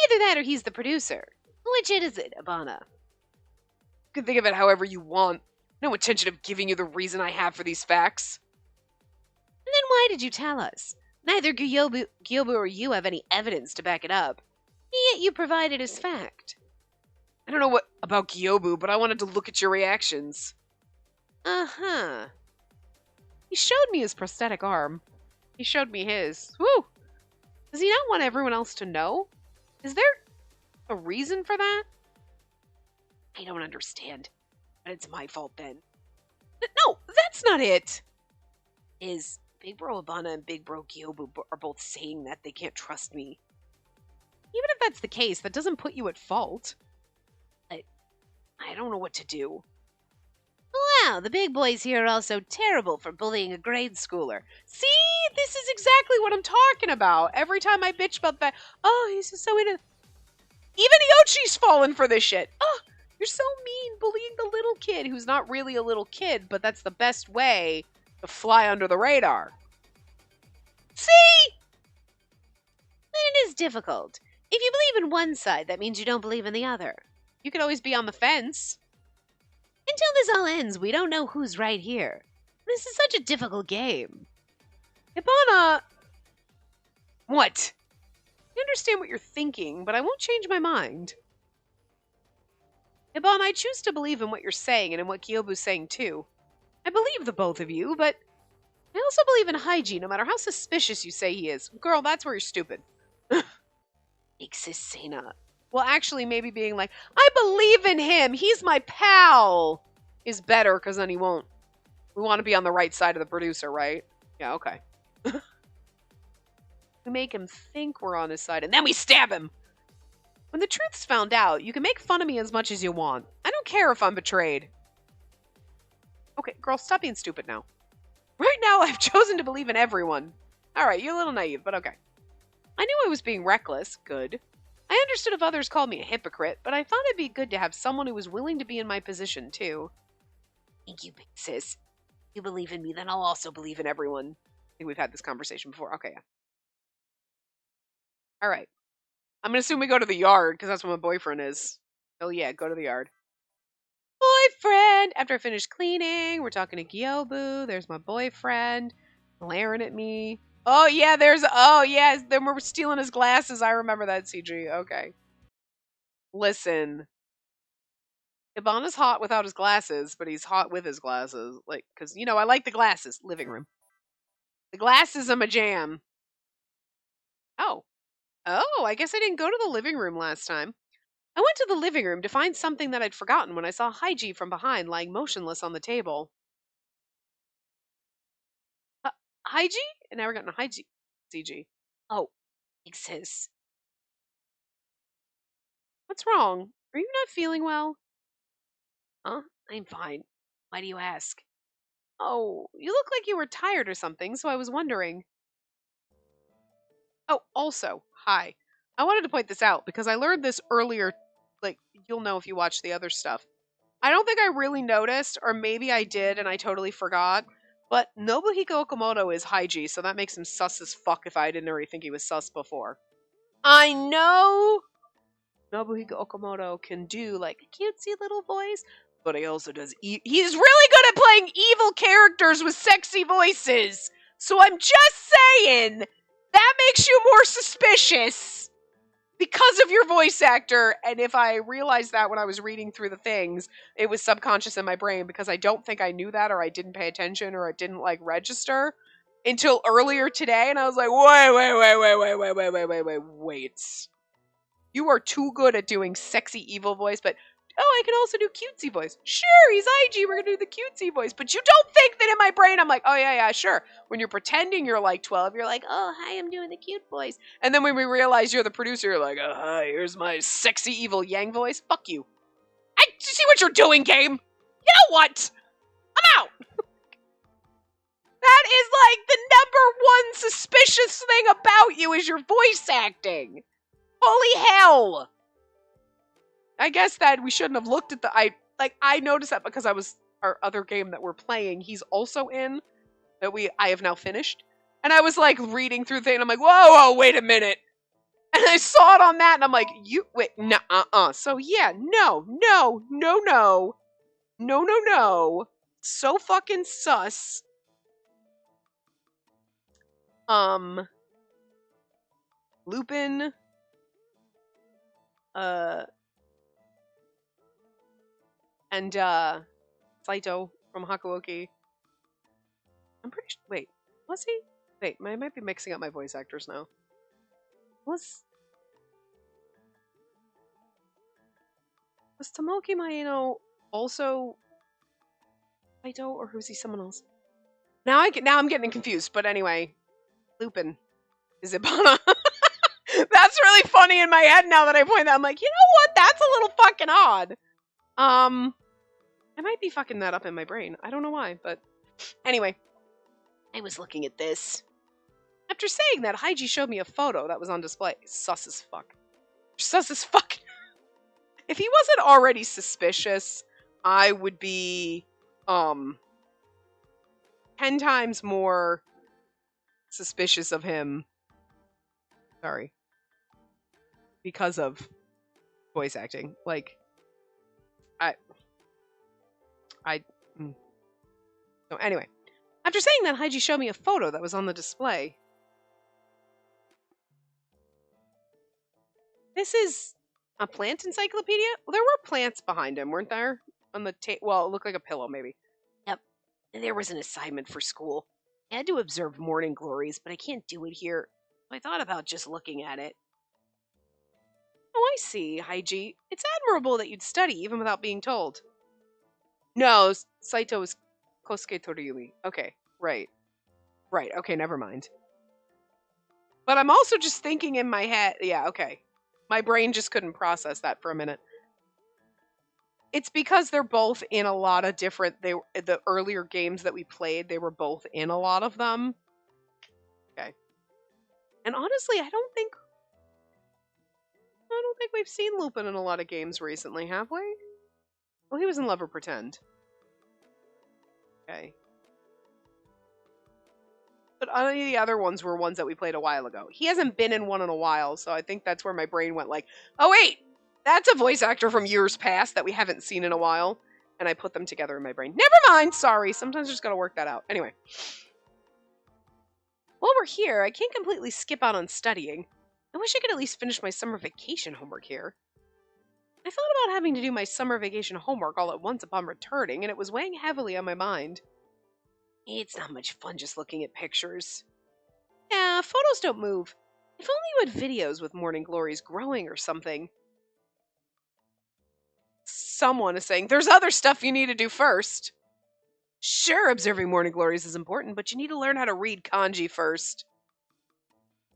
A: Either that or he's the producer. Which is it, Ibana? You can think of it however you want. No intention of giving you the reason I have for these facts. And then why did you tell us? Neither Gyobu or you have any evidence to back it up. Yet you provide it as fact. I don't know what about Gyobu, but I wanted to look at your reactions. Uh-huh. He showed me his prosthetic arm. He showed me his. Woo! Does he not want everyone else to know? Is there a reason for that? I don't understand. But it's my fault then. No, that's not it! Is Big Bro Ibana and Big Bro Gyobu are both saying that they can't trust me. Even if that's the case, that doesn't put you at fault. I don't know what to do. Wow, the big boys here are also terrible for bullying a grade schooler. See? This is exactly what I'm talking about. Every time I bitch about that, oh, he's just so into... Even Yochi's fallen for this shit. Oh, you're so mean, bullying the little kid who's not really a little kid, but that's the best way to fly under the radar. See?
B: It is difficult. If you believe in one side, that means you don't believe in the other.
A: You could always be on the fence.
B: Until this all ends, we don't know who's right here. This is such a difficult game.
A: Ibana! What? I understand what you're thinking, but I won't change my mind. Ibana, I choose to believe in what you're saying and in what Kyobu's saying too. I believe the both of you, but I also believe in hygiene, no matter how suspicious you say he is. Girl, that's where you're stupid. Ixisena. Well, actually, maybe being like, I believe in him, he's my pal, is better, because then he won't. We want to be on the right side of the producer, right? Yeah, okay. We make him think we're on his side, and then we stab him! When the truth's found out, you can make fun of me as much as you want. I don't care if I'm betrayed. Okay, girl, stop being stupid now. Right now, I've chosen to believe in everyone. Alright, you're a little naive, but okay. I knew I was being reckless. Good. I understood if others called me a hypocrite, but I thought it'd be good to have someone who was willing to be in my position, too. Thank you, big sis. If you believe in me, then I'll also believe in everyone. I think we've had this conversation before. Okay, yeah. Alright. I'm gonna assume we go to the yard, because that's where my boyfriend is. Oh yeah, go to the yard. Boyfriend! After I finish cleaning, we're talking to Gyobu. There's my boyfriend. Glaring at me. Oh yeah, then we're stealing his glasses. I remember that, CG. Okay. Listen. Ibana's hot without his glasses, but he's hot with his glasses. Like, because, you know, I like the glasses. Living room. The glasses are my jam. Oh. Oh, I guess I didn't go to the living room last time. I went to the living room to find something that I'd forgotten when I saw Haiji from behind lying motionless on the table. Haiji? I never gotten a Haiji. CG. Oh, exists. What's wrong? Are you not feeling well? Huh? I'm fine. Why do you ask? Oh, you look like you were tired or something, so I was wondering. Oh, also, hi. I wanted to point this out because I learned this earlier. Like, you'll know if you watch the other stuff. I don't think I really noticed, or maybe I did and I totally forgot, but Nobuhiko Okamoto is Haiji, so that makes him sus as fuck if I didn't already think he was sus before. I know Nobuhiko Okamoto can do, like, a cutesy little voice, but he also does... He's really good at playing evil characters with sexy voices! So I'm just saying, that makes you more suspicious! Because of your voice actor, and if I realized that when I was reading through the things, it was subconscious in my brain because I don't think I knew that, or I didn't pay attention, or it didn't, like, register until earlier today, and I was like, wait. You are too good at doing sexy evil voice, but, oh, I can also do cutesy voice. Sure, he's IG, we're gonna do the cutesy voice, but you don't think that in my brain I'm like, oh yeah, sure. When you're pretending you're like 12, you're like, oh, hi, I'm doing the cute voice. And then when we realize you're the producer, you're like, oh, hi, here's my sexy evil yang voice. Fuck you. I see what you're doing, game. You know what? I'm out. That is like the number one suspicious thing about you is your voice acting. Holy hell. I guess that we shouldn't have looked at I noticed that because I was our other game that we're playing, he's also in, that I have now finished. And I was like reading through things and I'm like, whoa, wait a minute. And I saw it on that and I'm like, So yeah, no. So fucking sus. Lupin. And Saito from Hakuoki. I'm pretty sure. Wait, was he? Wait, I might be mixing up my voice actors now. Was Tomoki Maeno also Saito, or who's he? Someone else? Now I'm getting confused. But anyway, Lupin is Ibana. That's really funny in my head now that I point that. I'm like, you know what? That's a little fucking odd. I might be fucking that up in my brain. I don't know why, but anyway. I was looking at this. After saying that, Haiji showed me a photo that was on display. Sus as fuck. Sus as fuck. If he wasn't already suspicious, I would be 10 times more suspicious of him. Sorry. because of voice acting. Like, I, so anyway. After saying that, Haiji showed me a photo that was on the display. This is a plant encyclopedia? Well, there were plants behind him, weren't there? On the well, it looked like a pillow, maybe.
B: Yep. And there was an assignment for school. I had to observe morning glories, but I can't do it here. I thought about just looking at it.
A: Oh, I see, Haiji. It's admirable that you'd study even without being told. No, Saito is Kosuke Toriyumi. Okay, right. Right, okay, never mind. But I'm also just thinking in my head, yeah, okay. My brain just couldn't process that for a minute. It's because they're both in a lot of different, the earlier games that we played, they were both in a lot of them. Okay. And honestly, I don't think we've seen Lupin in a lot of games recently, have we? Well, he was in Love or Pretend. Okay. But any of the other ones were ones that we played a while ago. He hasn't been in one in a while, so I think that's where my brain went like, oh wait, that's a voice actor from years past that we haven't seen in a while. And I put them together in my brain. Never mind, sorry. Sometimes I just gotta work that out. Anyway. While we're here, I can't completely skip out on studying. I wish I could at least finish my summer vacation homework here. I thought about having to do my summer vacation homework all at once upon returning, and it was weighing heavily on my mind.
B: It's not much fun just looking at pictures.
A: Yeah, photos don't move. If only you had videos with morning glories growing or something. Someone is saying, there's other stuff you need to do first. Sure, observing morning glories is important, but you need to learn how to read kanji first.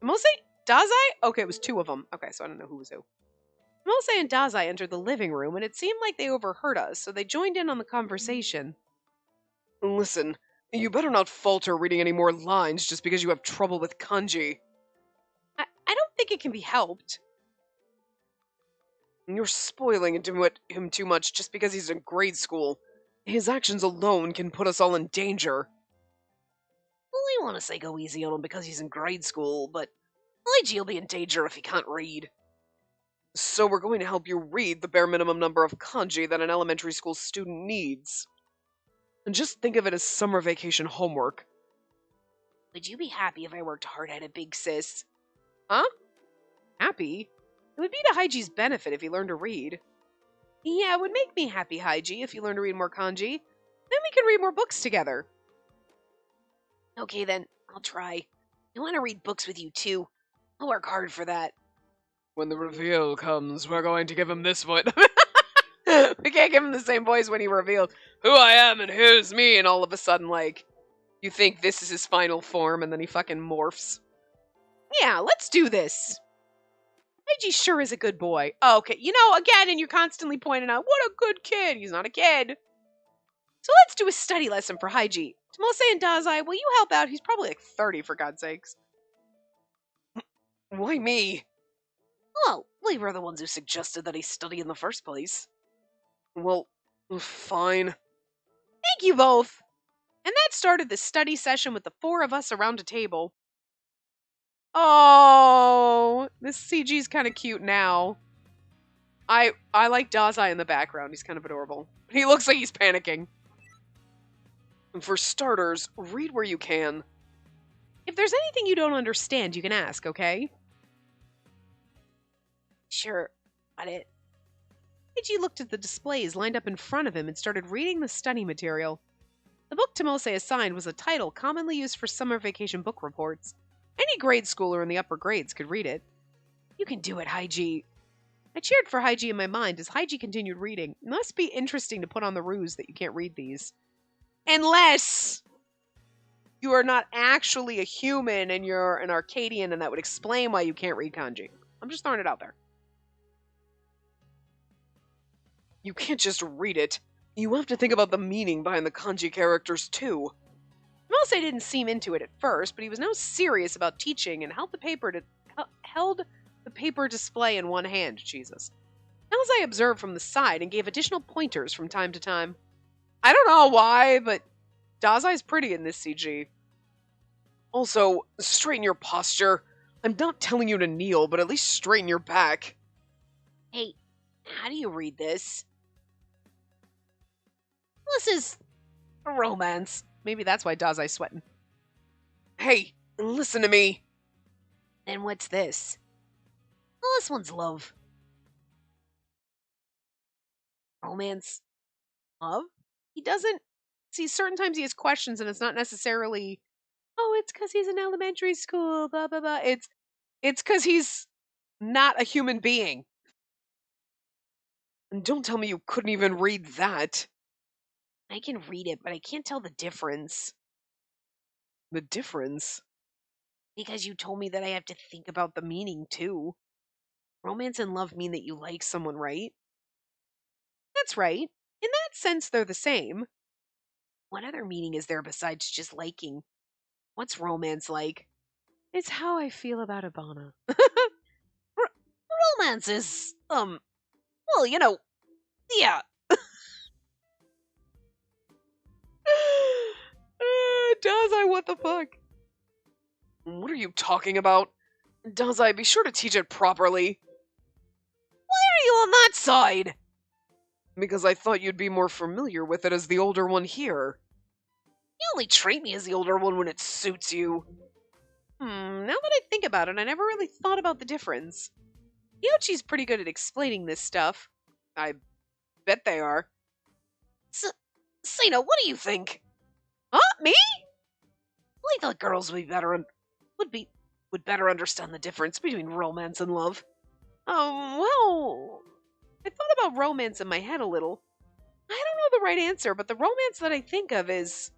A: Mose? Dazai? Okay, it was two of them. Okay, so I don't know who was who. Mose and Dazai entered the living room, and it seemed like they overheard us, so they joined in on the conversation. Listen, you better not falter reading any more lines just because you have trouble with kanji. I don't think it can be helped. You're spoiling him too much just because he's in grade school. His actions alone can put us all in danger.
B: Well, I want to say go easy on him because he's in grade school, but Luigi will be in danger if he can't read.
A: So we're going to help you read the bare minimum number of kanji that an elementary school student needs. And just think of it as summer vacation homework.
B: Would you be happy if I worked hard at it, big sis?
A: Huh? Happy? It would be to Haiji's benefit if he learned to read. Yeah, it would make me happy, Haiji, if you learn to read more kanji. Then we can read more books together.
B: Okay then, I'll try. I want to read books with you too. I'll work hard for that.
A: When the reveal comes, we're going to give him this voice. We can't give him the same voice when he reveals who I am and who's me, and all of a sudden, like, you think this is his final form, and then he fucking morphs. Yeah, let's do this. Haiji sure is a good boy. Oh, okay, you know, again, and you're constantly pointing out, what a good kid. He's not a kid. So let's do a study lesson for Haiji. Tomose and Dazai, will you help out? He's probably like 30, for God's sakes. Why me?
B: Well, we were the ones who suggested that he study in the first place.
A: Well, fine. Thank you both. And that started the study session with the four of us around a table. Oh, this CG's kind of cute now. I like Dazai in the background. He's kind of adorable. He looks like he's panicking. For starters, read where you can. If there's anything you don't understand, you can ask, okay?
B: Sure, got it.
A: Ichi looked at the displays lined up in front of him and started reading the study material. The book Tomose assigned was a title commonly used for summer vacation book reports. Any grade schooler in the upper grades could read it. You can do it, Haiji. I cheered for Haiji in my mind as Haiji continued reading. It must be interesting to put on the ruse that you can't read these. Unless you are not actually a human and you're an Arcadian, and that would explain why you can't read kanji. I'm just throwing it out there. You can't just read it. You have to think about the meaning behind the kanji characters, too. Mose didn't seem into it at first, but he was now serious about teaching and held the paper display in one hand. Jesus. As I observed from the side and gave additional pointers from time to time. I don't know why, but Dazai's pretty in this CG. Also, straighten your posture. I'm not telling you to kneel, but at least straighten your back.
B: Hey, how do you read this? This is a romance.
A: Maybe that's why Dazai's sweating. Hey, listen to me.
B: Then what's this? Well, this one's love. Romance?
A: Love? He doesn't... See, certain times he has questions and it's not necessarily, oh, it's because he's in elementary school, blah, blah, blah. It's because he's not a human being. And don't tell me you couldn't even read that.
B: I can read it, but I can't tell the difference.
A: The difference?
B: Because you told me that I have to think about the meaning, too. Romance and love mean that you like someone, right?
A: That's right. In that sense, they're the same.
B: What other meaning is there besides just liking? What's romance like?
A: It's how I feel about Ibana.
B: Romance is, well, you know, yeah.
A: Dazai, what the fuck? What are you talking about? Dazai, be sure to teach it properly.
B: Why are you on that side?
A: Because I thought you'd be more familiar with it as the older one here.
B: You only treat me as the older one when it suits you.
A: Now that I think about it, I never really thought about the difference. Yochi's pretty good at explaining this stuff. I bet they are.
B: Sina, what do you think?
A: Huh? Me?
B: I thought girls would better understand the difference between romance and love.
A: Well, I thought about romance in my head a little. I don't know the right answer, but the romance that I think of is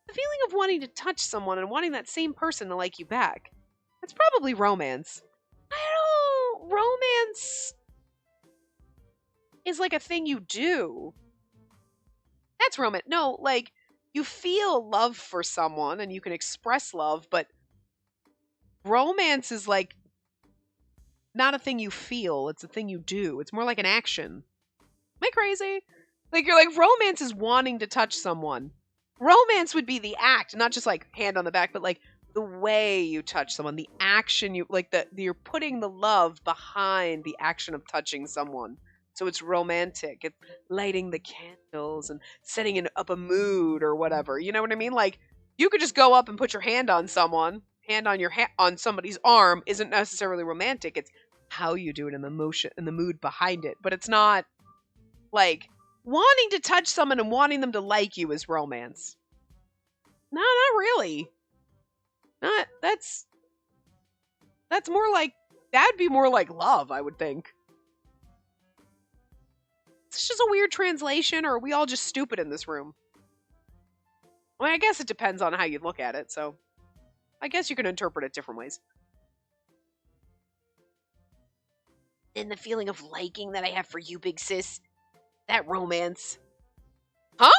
A: the feeling of wanting to touch someone and wanting that same person to like you back. That's probably romance. Romance is like a thing you do. That's romance. No, like, you feel love for someone and you can express love, but romance is like not a thing you feel, it's a thing you do. It's more like an action. Am I crazy? Like, you're like, romance is wanting to touch someone. Romance would be the act, not just like hand on the back, but like the way you touch someone, the action you like, you're putting the love behind the action of touching someone. So it's romantic. It's lighting the candles and setting up a mood or whatever. You know what I mean? Like, you could just go up and put your hand on someone. Hand on on somebody's arm isn't necessarily romantic. It's how you do it and the motion and the mood behind it. But it's not like wanting to touch someone and wanting them to like you is romance. No, not really. Not that's more like, that'd be more like love, I would think. It's just a weird translation, or are we all just stupid in this room? I mean, I guess it depends on how you look at it, so I guess you can interpret it different ways.
B: And the feeling of liking that I have for you, big sis, that romance.
A: Huh?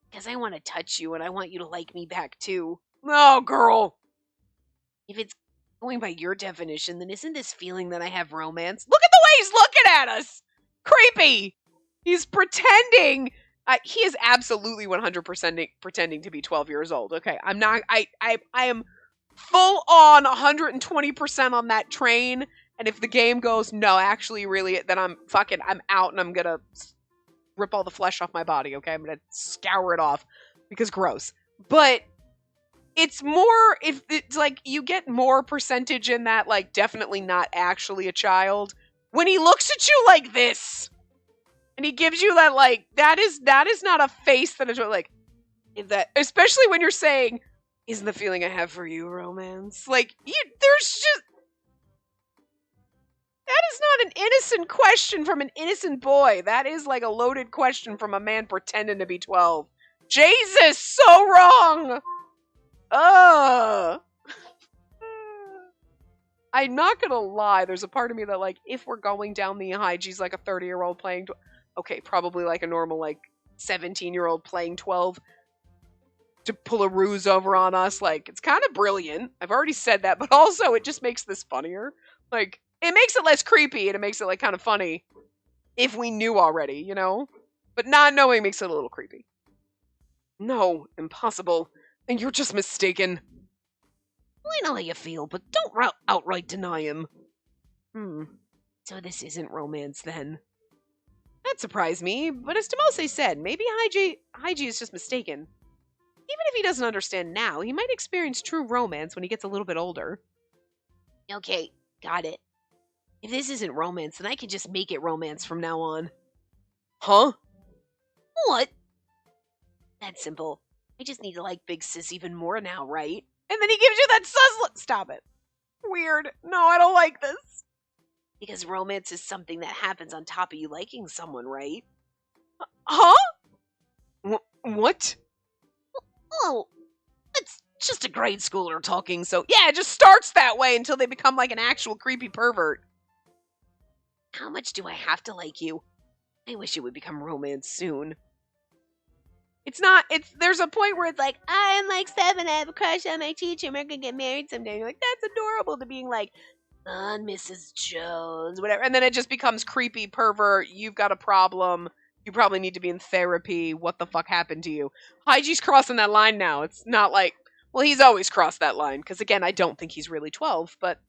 B: Because I want to touch you and I want you to like me back too.
A: Oh, girl.
B: If it's going by your definition, then isn't this feeling that I have romance?
A: Look at the way he's looking at us. Creepy. He's pretending. He is absolutely 100% pretending to be 12 years old. Okay, I'm not. I am full on 120% on that train. And if the game goes, no, actually, really, then I'm out, and I'm gonna rip all the flesh off my body. Okay, I'm gonna scour it off because gross. But it's more, if it's like you get more percentage in that, like, definitely not actually a child when he looks at you like this. And he gives you that, like, that is not a face that is like, that, especially when you're saying, isn't the feeling I have for you romance? Like, there's just, that is not an innocent question from an innocent boy. That is like a loaded question from a man pretending to be 12. Jesus, so wrong! Ugh. I'm not gonna lie, there's a part of me that, like, if we're going down the Haiji's like a 30-year-old playing, okay, probably like a normal, like, 17-year-old playing 12, to pull a ruse over on us, like, it's kind of brilliant. I've already said that, but also it just makes this funnier. Like, it makes it less creepy, and it makes it, like, kind of funny if we knew already, you know? But not knowing makes it a little creepy. No, impossible. And you're just mistaken.
B: I know how you feel, but don't outright deny him.
A: So this isn't romance then. That surprised me, but as Tomose said, maybe Haiji is just mistaken. Even if he doesn't understand now, he might experience true romance when he gets a little bit older.
B: Okay, got it. If this isn't romance, then I can just make it romance from now on.
A: Huh?
B: What? That's simple. I just need to like Big Sis even more now, right?
A: And then he gives you that sus look. Stop it. Weird. No, I don't like this.
B: Because romance is something that happens on top of you liking someone, right?
A: Huh? What?
B: Oh, it's just a grade schooler talking, so
A: yeah, it just starts that way until they become like an actual creepy pervert.
B: How much do I have to like you? I wish it would become romance soon.
A: There's a point where it's like, I'm like 7, I have a crush on my teacher, and we're gonna get married someday. You're like, that's adorable, to being like,
B: on Mrs. Jones,
A: whatever. And then it just becomes creepy pervert, you've got a problem, you probably need to be in therapy, what the fuck happened to you? Haiji's crossing that line now. It's not like, well, he's always crossed that line, because again, I don't think he's really 12, but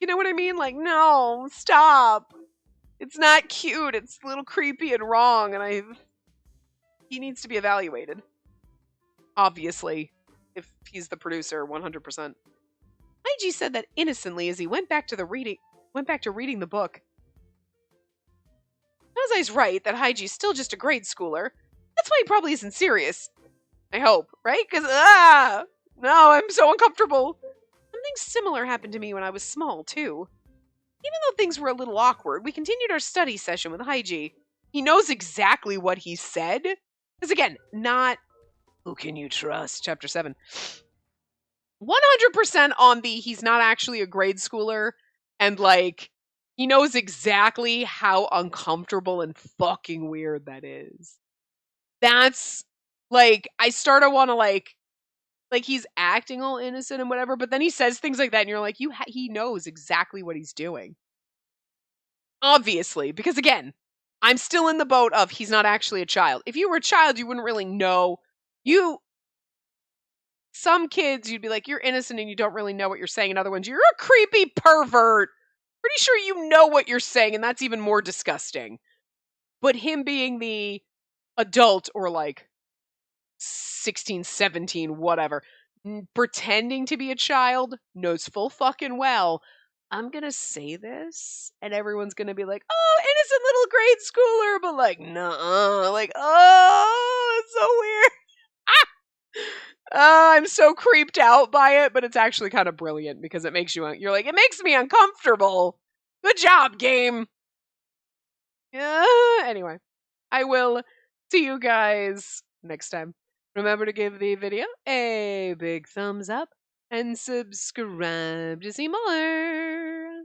A: you know what I mean? Like, no, stop. It's not cute, it's a little creepy and wrong, and he needs to be evaluated. Obviously, if he's the producer, 100%. Haiji said that innocently as he went back to reading the book. Nazai's right that Haiji's still just a grade schooler. That's why he probably isn't serious. I hope, right? Because, no, I'm so uncomfortable. Something similar happened to me when I was small, too. Even though things were a little awkward, we continued our study session with Haiji. He knows exactly what he said. Because again, not Who Can You Trust? Chapter 7. 100% on the he's not actually a grade schooler, and like he knows exactly how uncomfortable and fucking weird that is. That's like, I start to want to like he's acting all innocent and whatever, but then he says things like that and you're like, he knows exactly what he's doing. Obviously, because again, I'm still in the boat of he's not actually a child. If you were a child, you wouldn't really know. Some kids, you'd be like, you're innocent and you don't really know what you're saying. And other ones, you're a creepy pervert. Pretty sure you know what you're saying, and that's even more disgusting. But him being the adult, or like 16, 17, whatever, pretending to be a child, knows full fucking well, I'm gonna say this, and everyone's gonna be like, oh, innocent little grade schooler, but like, nuh-uh, like, oh, it's so weird. I'm so creeped out by it, but it's actually kind of brilliant because it makes you're like, it makes me uncomfortable. Good job, game. Anyway, I will see you guys next time. Remember to give the video a big thumbs up and subscribe to see more.